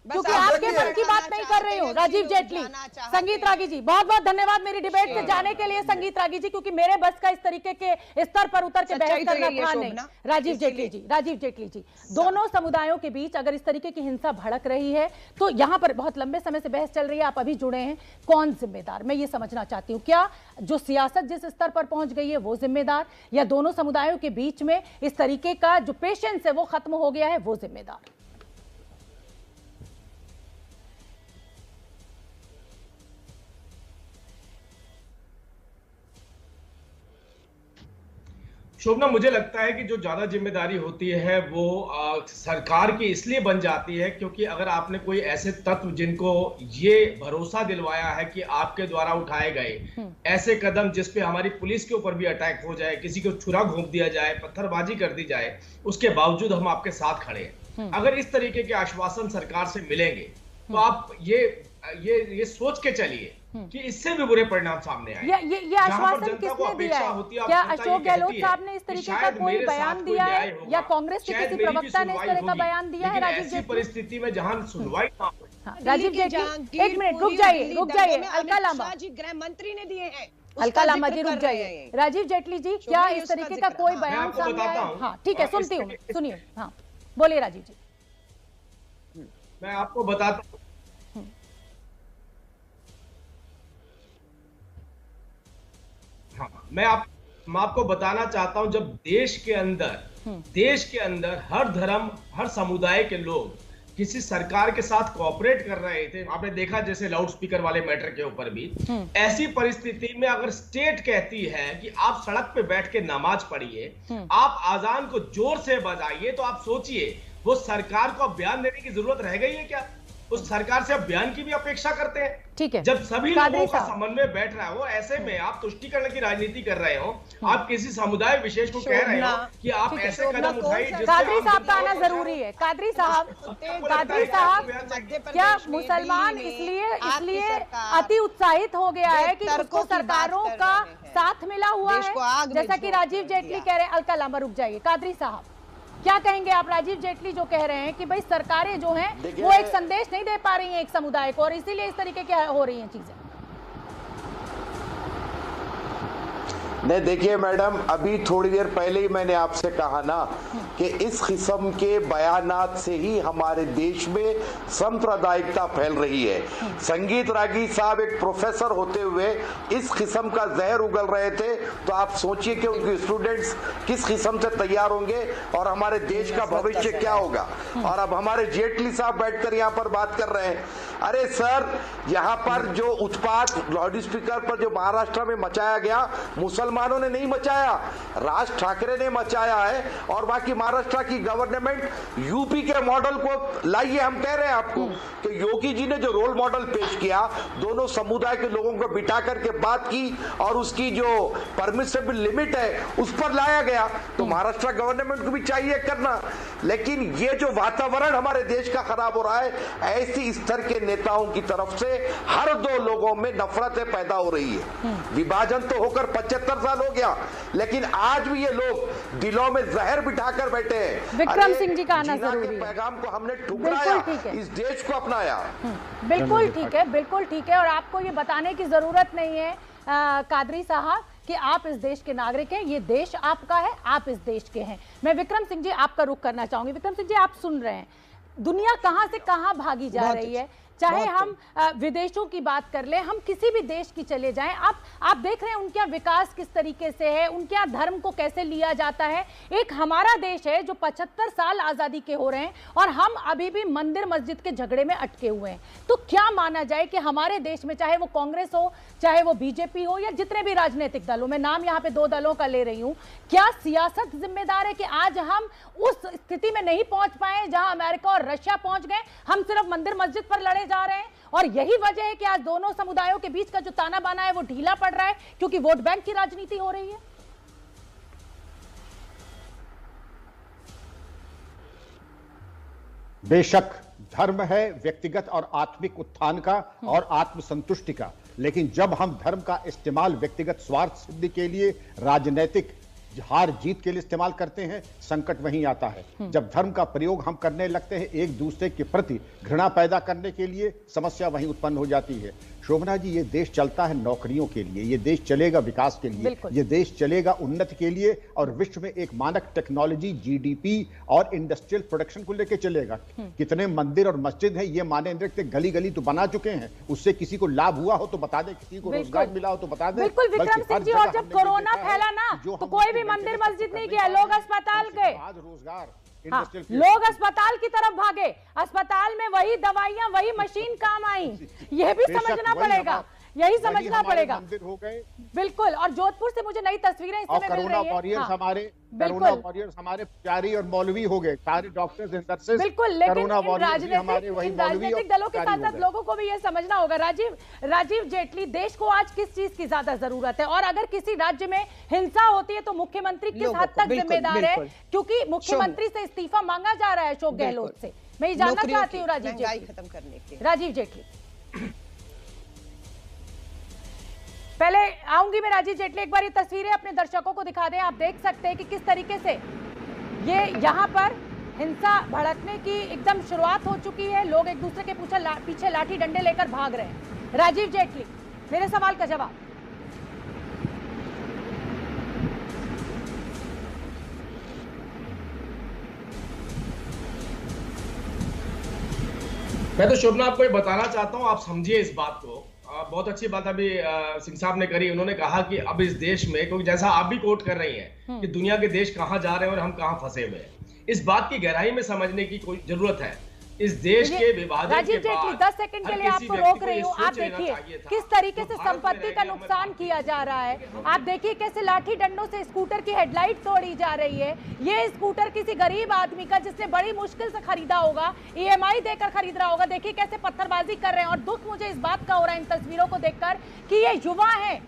[SPEAKER 1] क्योंकि आपके मन की बात नहीं कर रही हूँ। राजीव जेटली, संगीत रागी जी बहुत बहुत धन्यवाद मेरी डिबेट से जाने के लिए संगीत रागी जी, क्योंकि मेरे बस का इस तरीके के स्तर पर उतर के बहस करना था नहीं। राजीव जेटली जी दोनों समुदायों के बीच अगर इस तरीके की हिंसा भड़क रही है तो यहाँ पर बहुत लंबे समय से बहस चल रही है, आप अभी जुड़े हैं, कौन जिम्मेदार? मैं ये समझना चाहती हूँ, क्या जो सियासत जिस स्तर पर पहुंच गई है वो जिम्मेदार, या दोनों समुदायों के बीच में इस तरीके का जो पेशेंस है वो खत्म हो गया है वो जिम्मेदार?
[SPEAKER 12] शोभना, मुझे लगता है कि जो ज्यादा जिम्मेदारी होती है वो सरकार की इसलिए बन जाती है क्योंकि अगर आपने कोई ऐसे तत्व जिनको ये भरोसा दिलवाया है कि आपके द्वारा उठाए गए ऐसे कदम जिस पे हमारी पुलिस के ऊपर भी अटैक हो जाए, किसी को छुरा घोंप दिया जाए, पत्थरबाजी कर दी जाए, उसके बावजूद हम आपके साथ खड़े हैं, अगर इस तरीके के आश्वासन सरकार से मिलेंगे तो आप ये सोच के चलिए कि इससे भी बुरे परिणाम सामने आए।
[SPEAKER 1] ये आश्वासन किसने दिया है? क्या अशोक गहलोत साहब ने इस तरीके का कोई बयान दिया है या कांग्रेस के किसी प्रवक्ता ने इस तरह का बयान दिया है? राजीव जेटली
[SPEAKER 12] परिस्थिति में जहां सुनवाई
[SPEAKER 1] राजीव जेटली, एक मिनट रुक जाइए अलका लांबा
[SPEAKER 8] जी गृह मंत्री ने दिए हैं।
[SPEAKER 1] अलका लांबा जी रुक जाइए। राजीव जेटली जी, क्या इस तरीके का कोई बयान सामने आया? हाँ ठीक है, सुनती हूँ, सुनिए। हाँ बोलिए राजीव जी।
[SPEAKER 12] मैं आपको बताता हूँ, मैं आपको बताना चाहता हूं, जब देश के अंदर हर धर्म, हर समुदाय के लोग किसी सरकार के साथ कोऑपरेट कर रहे थे, आपने देखा जैसे लाउड स्पीकर वाले मैटर के ऊपर भी, ऐसी परिस्थिति में अगर स्टेट कहती है कि आप सड़क पे बैठ के नमाज पढ़िए, आप आजान को जोर से बजाइए, तो आप सोचिए वो सरकार को अब बयान देने की जरूरत रह गई है क्या? उस सरकार से अब बयान की भी अपेक्षा करते हैं।
[SPEAKER 1] ठीक है,
[SPEAKER 12] जब सभी लोगों का समन्वय बैठ रहा हो, ऐसे में आप तुष्टीकरण की राजनीति कर रहे हो, आप किसी समुदाय विशेष को कह रहे हो कि आप ऐसे कदम उठाइए।
[SPEAKER 1] कादरी साहब का आना जरूरी है। कादरी साहब, क्या मुसलमान इसलिए अति उत्साहित हो गया है कि उसको सरकारों का साथ मिला हुआ है, जैसा कि राजीव जेटली कह रहे हैं? अलका लांबा रुक जाइए। कादरी साहब क्या कहेंगे आप? राजीव जेटली जो कह रहे हैं कि भाई सरकारें जो हैं वो एक संदेश नहीं दे पा रही हैं एक समुदाय को और इसीलिए इस तरीके की हो रही हैं चीजें।
[SPEAKER 10] नहीं देखिए मैडम, अभी थोड़ी देर पहले ही मैंने आपसे कहा ना कि इस किस्म के बयानात से ही हमारे देश में सांप्रदायिकता फैल रही है। संगीत रागी साहब एक प्रोफेसर होते हुए इस किस्म का जहर उगल रहे थे, तो आप सोचिए कि उनके स्टूडेंट्स किस किस्म से तैयार होंगे और हमारे देश का भविष्य क्या होगा। और अब हमारे जेटली साहब बैठकर यहाँ पर बात कर रहे हैं। अरे सर, यहाँ पर जो उत्पात लाउड स्पीकर पर जो महाराष्ट्र में मचाया गया, मुसलमानों ने नहीं मचाया, राज ठाकरे ने मचाया है। और बाकी महाराष्ट्र की गवर्नमेंट यूपी के मॉडल को लाइए। हम कह रहे हैं आपको कि योगी जी ने जो रोल मॉडल पेश किया, दोनों समुदाय के लोगों को बिठा करके बात की और उसकी जो परमिसिबल लिमिट है उस पर लाया गया, तो महाराष्ट्र गवर्नमेंट को भी चाहिए करना। लेकिन ये जो वातावरण हमारे देश का खराब हो रहा है, ऐसी स्तर के नेताओं की तरफ से हर दो लोगों में नफरतें पैदा हो रही है। विभाजन तो होकर 75 साल हो गया, लेकिन आज भी ये लोग दिलों में जहर बिठाकर बैठे हैं।
[SPEAKER 1] विक्रम सिंह जी का आना जरूरी है।
[SPEAKER 10] पैगाम को हमने ठुकराया, इस देश को अपनाया।
[SPEAKER 1] बिल्कुल ठीक है, बिल्कुल ठीक है। और आपको ये बताने की जरूरत नहीं है कादरी साहब कि आप इस देश के नागरिक हैं, ये देश आपका है, आप इस देश के हैं। मैं विक्रम सिंह जी आपका रुख करना चाहूंगी। विक्रम सिंह जी, आप सुन रहे हैं दुनिया कहां से कहां भागी जा रही है, चाहे हम विदेशों की बात कर ले, हम किसी भी देश की चले जाएं, आप देख रहे हैं उनका विकास किस तरीके से है, उनके धर्म को कैसे लिया जाता है। एक हमारा देश है जो 75 साल आजादी के हो रहे हैं और हम अभी भी मंदिर मस्जिद के झगड़े में अटके हुए हैं। तो क्या माना जाए कि हमारे देश में, चाहे वो कांग्रेस हो, चाहे वो बीजेपी हो या जितने भी राजनीतिक दलों, मैं नाम यहाँ पे 2 दलों का ले रही हूँ, क्या सियासत जिम्मेदार है कि आज हम उस स्थिति में नहीं पहुंच पाए जहां अमेरिका और रशिया पहुंच गए? हम सिर्फ मंदिर मस्जिद पर लड़े जा रहे हैं और यही वजह है कि आज दोनों समुदायों के बीच का जो ताना बाना है वो ढीला पड़ रहा है क्योंकि वोट बैंक की राजनीति हो रही है।
[SPEAKER 9] बेशक धर्म है व्यक्तिगत और आत्मिक उत्थान का और आत्मसंतुष्टि का, लेकिन जब हम धर्म का इस्तेमाल व्यक्तिगत स्वार्थ सिद्धि के लिए, राजनीतिक हार जीत के लिए इस्तेमाल करते हैं, संकट वहीं आता है। जब धर्म का प्रयोग हम करने लगते हैं एक दूसरे के प्रति घृणा पैदा करने के लिए, समस्या वहीं उत्पन्न हो जाती है। शोभना जी, ये देश चलता है नौकरियों के लिए, ये देश चलेगा विकास के लिए, ये देश चलेगा उन्नति के लिए और विश्व में एक मानक टेक्नोलॉजी, जीडीपी और इंडस्ट्रियल प्रोडक्शन को लेकर चलेगा। कितने मंदिर और मस्जिद हैं ये माने गली गली तो बना चुके हैं, उससे किसी को लाभ हुआ हो तो बता दें, किसी को रोजगार मिला हो तो बता दें।
[SPEAKER 1] बिल्कुल विक्रम सिंह जी, और जब कोरोना फैला ना तो कोई भी मंदिर मस्जिद नहीं गया, लोग अस्पताल गए,
[SPEAKER 9] रोजगार
[SPEAKER 1] लोग अस्पताल की तरफ भागे, अस्पताल में वही दवाइयां, वही मशीन काम आई। यह भी समझना पड़ेगा यही समझना पड़ेगा।
[SPEAKER 9] मंदिर हो गए
[SPEAKER 1] बिल्कुल। और जोधपुर से मुझे नई तस्वीरें इस समय मिल रही हैं।
[SPEAKER 9] कोरोना वॉरियर्स हमारे पुजारी और मौलवी हो गए, सारे डॉक्टर्स एंड नर्सेस।
[SPEAKER 1] बिल्कुल, लेकिन राजनीतिक दलों के साथ साथ लोगों को भी ये समझना होगा। राजीव जेटली, देश को आज किस चीज की ज्यादा जरूरत है? और अगर किसी राज्य में हिंसा होती है तो मुख्यमंत्री किस हद तक जिम्मेदार है? क्योंकि मुख्यमंत्री से इस्तीफा मांगा जा रहा है अशोक गहलोत से। मैं ये जानना चाहती हूँ राजीव जेटली
[SPEAKER 8] खत्म करने के।
[SPEAKER 1] राजीव जेटली, पहले आऊंगी मैं राजीव जेटली, एक बार ये तस्वीरें अपने दर्शकों को दिखा दें। आप देख सकते हैं कि किस तरीके से ये यहाँ पर हिंसा भड़कने की एकदम शुरुआत हो चुकी है। लोग एक दूसरे के पीछे लाठी डंडे लेकर भाग रहे हैं। राजीव जेटली, मेरे सवाल का जवाब।
[SPEAKER 12] मैं तो शोभना आपको ये बताना चाहता हूं, आप समझिए इस बात को। बहुत अच्छी बात अभी सिंह साहब ने करी। उन्होंने कहा कि अब इस देश में, क्योंकि जैसा आप भी कोट कर रही हैं कि दुनिया के देश कहां जा रहे हैं और हम कहां फंसे हुए हैं, इस बात की गहराई में समझने की कोई जरूरत है। इस देश के विभाजन के बाद
[SPEAKER 1] राजीव जेटली, 10 सेकंड के लिए आपको रोक रही हूँ। आप देखिए किस तरीके से संपत्ति का नुकसान किया जा रहा है। आप देखिए कैसे लाठी डंडों से स्कूटर की हेडलाइट तोड़ी जा रही है। ये स्कूटर किसी गरीब आदमी का, जिसने बड़ी मुश्किल से खरीदा होगा, EMI देकर खरीद रहा होगा। देखिए कैसे पत्थरबाजी कर रहे हैं। और दुख मुझे इस बात का हो रहा है इन तस्वीरों को देखकर कि ये युवा है,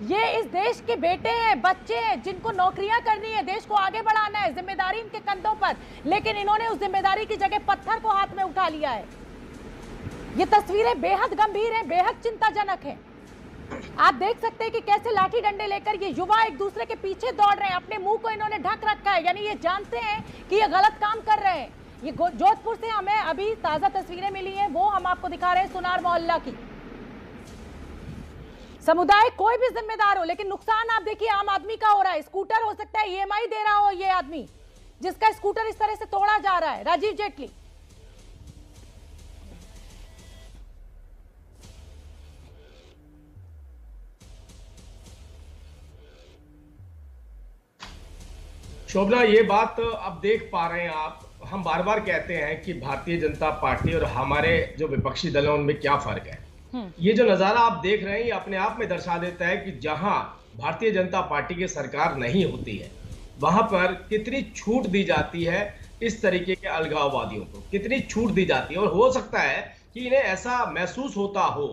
[SPEAKER 1] ये इस देश के बेटे हैं, बच्चे हैं, जिनको नौकरियां करनी है, देश को आगे बढ़ाना है, जिम्मेदारी इनके कंधों पर। लेकिन इन्होंने उस जिम्मेदारी की जगह पत्थर को हाथ में उठा लिया है। ये तस्वीरें बेहद गंभीर हैं, बेहद चिंताजनक हैं। आप देख सकते हैं कि कैसे लाठी डंडे लेकर ये युवा एक दूसरे के पीछे दौड़ रहे हैं। अपने मुंह को इन्होंने ढक रखा है, यानी ये जानते हैं कि ये गलत काम कर रहे हैं। ये जोधपुर से हमें अभी ताजा तस्वीरें मिली हैं, वो हम आपको दिखा रहे हैं, सुनार मोहल्ला की। समुदाय कोई भी जिम्मेदार हो, लेकिन नुकसान आप देखिए आम आदमी का हो रहा है। स्कूटर हो सकता है EMI दे रहा हो ये आदमी, जिसका स्कूटर इस तरह से तोड़ा जा रहा है। राजीव जेटली,
[SPEAKER 12] शोभना, ये बात अब देख पा रहे हैं आप। हम बार बार कहते हैं कि भारतीय जनता पार्टी और हमारे जो विपक्षी दल हैं उनमें क्या फर्क है। ये जो नजारा आप देख रहे हैं ये अपने आप में दर्शा देता है कि जहां भारतीय जनता पार्टी की सरकार नहीं होती है, वहां पर कितनी छूट दी जाती है इस तरीके के अलगाववादियों को, कितनी छूट दी जाती है। और हो सकता है कि इन्हें ऐसा महसूस होता हो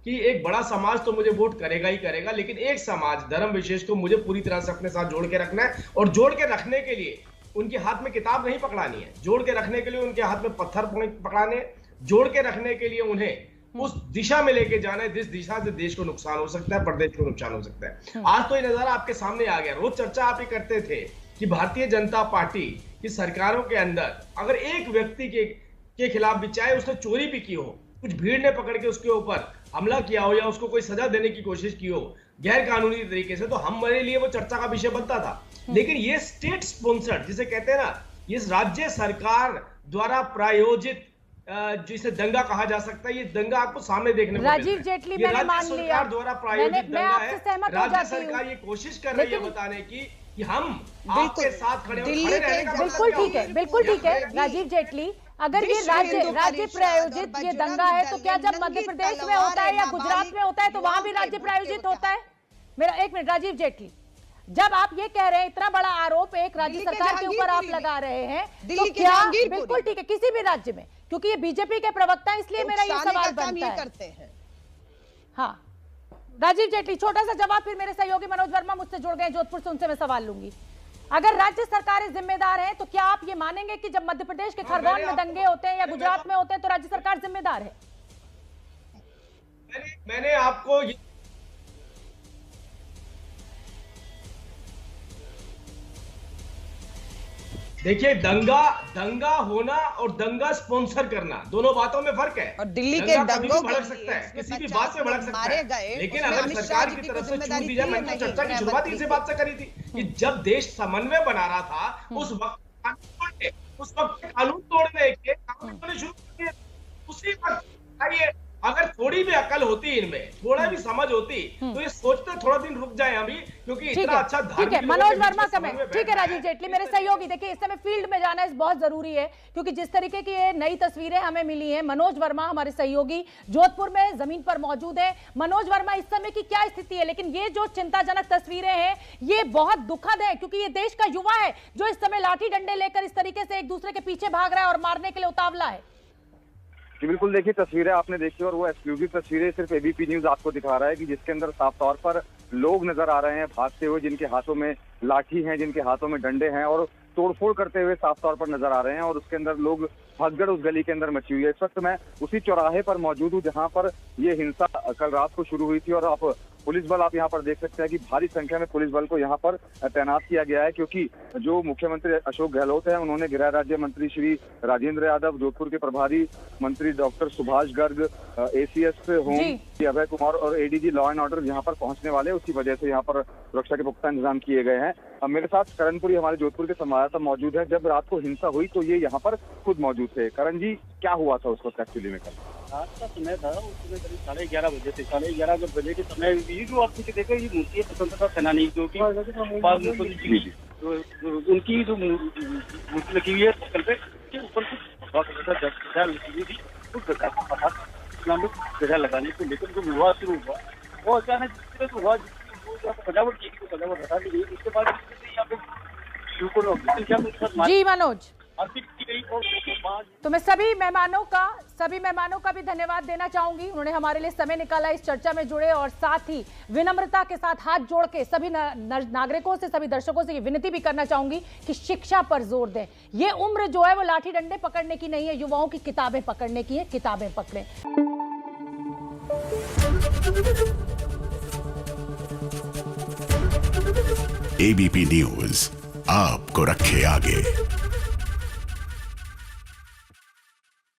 [SPEAKER 12] कि एक बड़ा समाज तो मुझे वोट करेगा ही करेगा, लेकिन एक समाज, धर्म विशेष को मुझे पूरी तरह से अपने साथ जोड़ के रखना है। और जोड़ के रखने के लिए उनके हाथ में किताब नहीं पकड़ानी है, जोड़ के रखने के लिए उनके हाथ में पत्थर पकड़ाने, जोड़ के रखने के लिए उन्हें उस दिशा में लेके जाना है जिस दिशा से देश को नुकसान हो सकता है, प्रदेश को नुकसान हो सकता है। आज तो ये नजारा आपके सामने आ गया। रोज चर्चा आप ही करते थे कि भारतीय जनता पार्टी की सरकारों के अंदर अगर एक व्यक्ति के खिलाफ भी, चाहे उसने चोरी भी की हो, कुछ भीड़ ने पकड़ के उसके ऊपर हमला किया हो या उसको कोई सजा देने की कोशिश की हो गैर कानूनी तरीके से, तो हमारे लिए वो चर्चा का विषय बनता था। लेकिन ये स्टेट स्पॉन्सर्ड, जिसे कहते हैं ना, ये राज्य सरकार द्वारा प्रायोजित, जिसे दंगा कहा जा सकता है, ये दंगा आपको सामने देखने को
[SPEAKER 1] राजीव जेटली, मैंने मान लिया,
[SPEAKER 12] सरकार द्वारा प्रायोजित दंगा है। राज्य सरकार ये कोशिश कर रही है बताने की कि हम आपके साथ खड़े हैं।
[SPEAKER 1] बिल्कुल ठीक है, बिल्कुल ठीक है राजीव जेटली। अगर ये राज्य प्रायोजित ये दंगा है, तो क्या जब मध्य प्रदेश में होता है या गुजरात में होता है तो वहां भी राज्य प्रायोजित होता है? मेरा एक मिनट राजीव जेटली, जब आप ये कह रहे हैं इतना बड़ा आरोप एक राज्य सरकार के ऊपर आप लगा रहे हैं, तो क्या, बिल्कुल ठीक है, किसी भी राज्य में, क्योंकि ये बीजेपी के प्रवक्ता, इसलिए मेरा ये सवाल बनता है। हाँ राजीव जेटली, छोटा सा जवाब, फिर मेरे सहयोगी मनोज वर्मा मुझसे जुड़ गए जोधपुर से, उनसे मैं सवाल लूंगी। अगर राज्य सरकारें जिम्मेदार हैं, तो क्या आप ये मानेंगे कि जब मध्य प्रदेश के खरगोन में दंगे होते हैं या गुजरात में होते हैं तो राज्य सरकार जिम्मेदार है?
[SPEAKER 12] मैंने आपको देखिए, दंगा होना और दंगा स्पॉन्सर करना, दोनों बातों में फर्क है।
[SPEAKER 8] और दिल्ली के दंगों
[SPEAKER 12] भड़क सकता है, किसी भी बात से भड़क सकता है, लेकिन अगर सरकार की तरफ से छूट दी जाए, मैंने तो चर्चा की शुरुआत इसी बात से करी थी कि जब देश समन्वय बना रहा था उस वक्त कानून तोड़ने के काम शुरू किए, उसी वक्त अगर थोड़ी भी अकल होती इनमें, थोड़ा भी समझ होती, तो ये सोचते थोड़ा दिन रुक जाए अभी, क्योंकि इतना अच्छा
[SPEAKER 1] ठीक है मनोज वर्मा कमेंट। ठीक है राजीव जेटली मेरे सहयोगी, देखिए इस समय फील्ड में जाना इस बहुत जरूरी है, क्योंकि जिस तरीके की ये नई तस्वीरें हमें मिली हैं, मनोज वर्मा हमारे सहयोगी जोधपुर में जमीन पर मौजूद है। मनोज वर्मा, इस समय की क्या स्थिति है? लेकिन ये जो चिंताजनक तस्वीरें हैं ये बहुत दुखद है, क्योंकि ये देश का युवा है जो इस समय लाठी डंडे लेकर इस तरीके से एक दूसरे के पीछे भाग रहा है और मारने के लिए उतावला है।
[SPEAKER 13] जी बिल्कुल, देखिए तस्वीरें आपने देखी और वो एक्सक्लूसिव तस्वीरें सिर्फ एबीपी न्यूज आपको दिखा रहा है कि जिसके अंदर साफ तौर पर लोग नजर आ रहे हैं भागते हुए, जिनके हाथों में लाठी हैं, जिनके हाथों में डंडे हैं और तोड़फोड़ करते हुए साफ तौर पर नजर आ रहे हैं। और उसके अंदर लोग भगदड़ उस गली के अंदर मची हुई है। इस वक्त मैं उसी चौराहे पर मौजूद हूँ जहाँ पर ये हिंसा कल रात को शुरू हुई थी और आप पुलिस बल आप यहाँ पर देख सकते हैं कि भारी संख्या में पुलिस बल को यहाँ पर तैनात किया गया है, क्योंकि जो मुख्यमंत्री अशोक गहलोत हैं उन्होंने गृह राज्य मंत्री श्री राजेंद्र यादव, जोधपुर के प्रभारी मंत्री doctor Subhash Garg, ACS home Abhay Kumar और एडीजी लॉ एंड ऑर्डर यहाँ पर पहुंचने वाले, उसी वजह से यहाँ पर सुरक्षा के पुख्ता इंतजाम किए गए हैं। अब मेरे साथ करणपुरी हमारे जोधपुर के संवाददाता मौजूद है। जब रात को हिंसा हुई तो ये यहाँ पर खुद मौजूद थे। करण जी, क्या हुआ था उस वक्त एक्चुअली में? कल
[SPEAKER 14] रात का समय था, उस समय करीब 11:30 बजे थे। 11:30 बजे के समय ये जो आप देखो, ये मूर्ति है स्वतंत्रता सेनानी जो कि उनकी जो मूर्ति लगी हुई है कल पे, के ऊपर कुछ लगी हुई थी, उस इस्लामिक ध्वजा लगाने को लेकर जो विवाद शुरू हुआ वो अचानक हुआ, सजावट की सजावट हटा दी गई। उसके बाद यहाँ पे
[SPEAKER 1] जी मनोज, तो मैं सभी मेहमानों का भी धन्यवाद देना चाहूंगी। उन्होंने हमारे लिए समय निकाला, इस चर्चा में जुड़े और साथ ही विनम्रता के साथ हाथ जोड़ के सभी नागरिकों से, सभी दर्शकों से ये विनती भी करना चाहूंगी कि शिक्षा पर जोर दें। ये उम्र जो है वो लाठी डंडे पकड़ने की नहीं है, युवाओं की किताबें पकड़ने की है। किताबें पकड़ें।
[SPEAKER 15] एबीपी न्यूज आपको रखे आगे।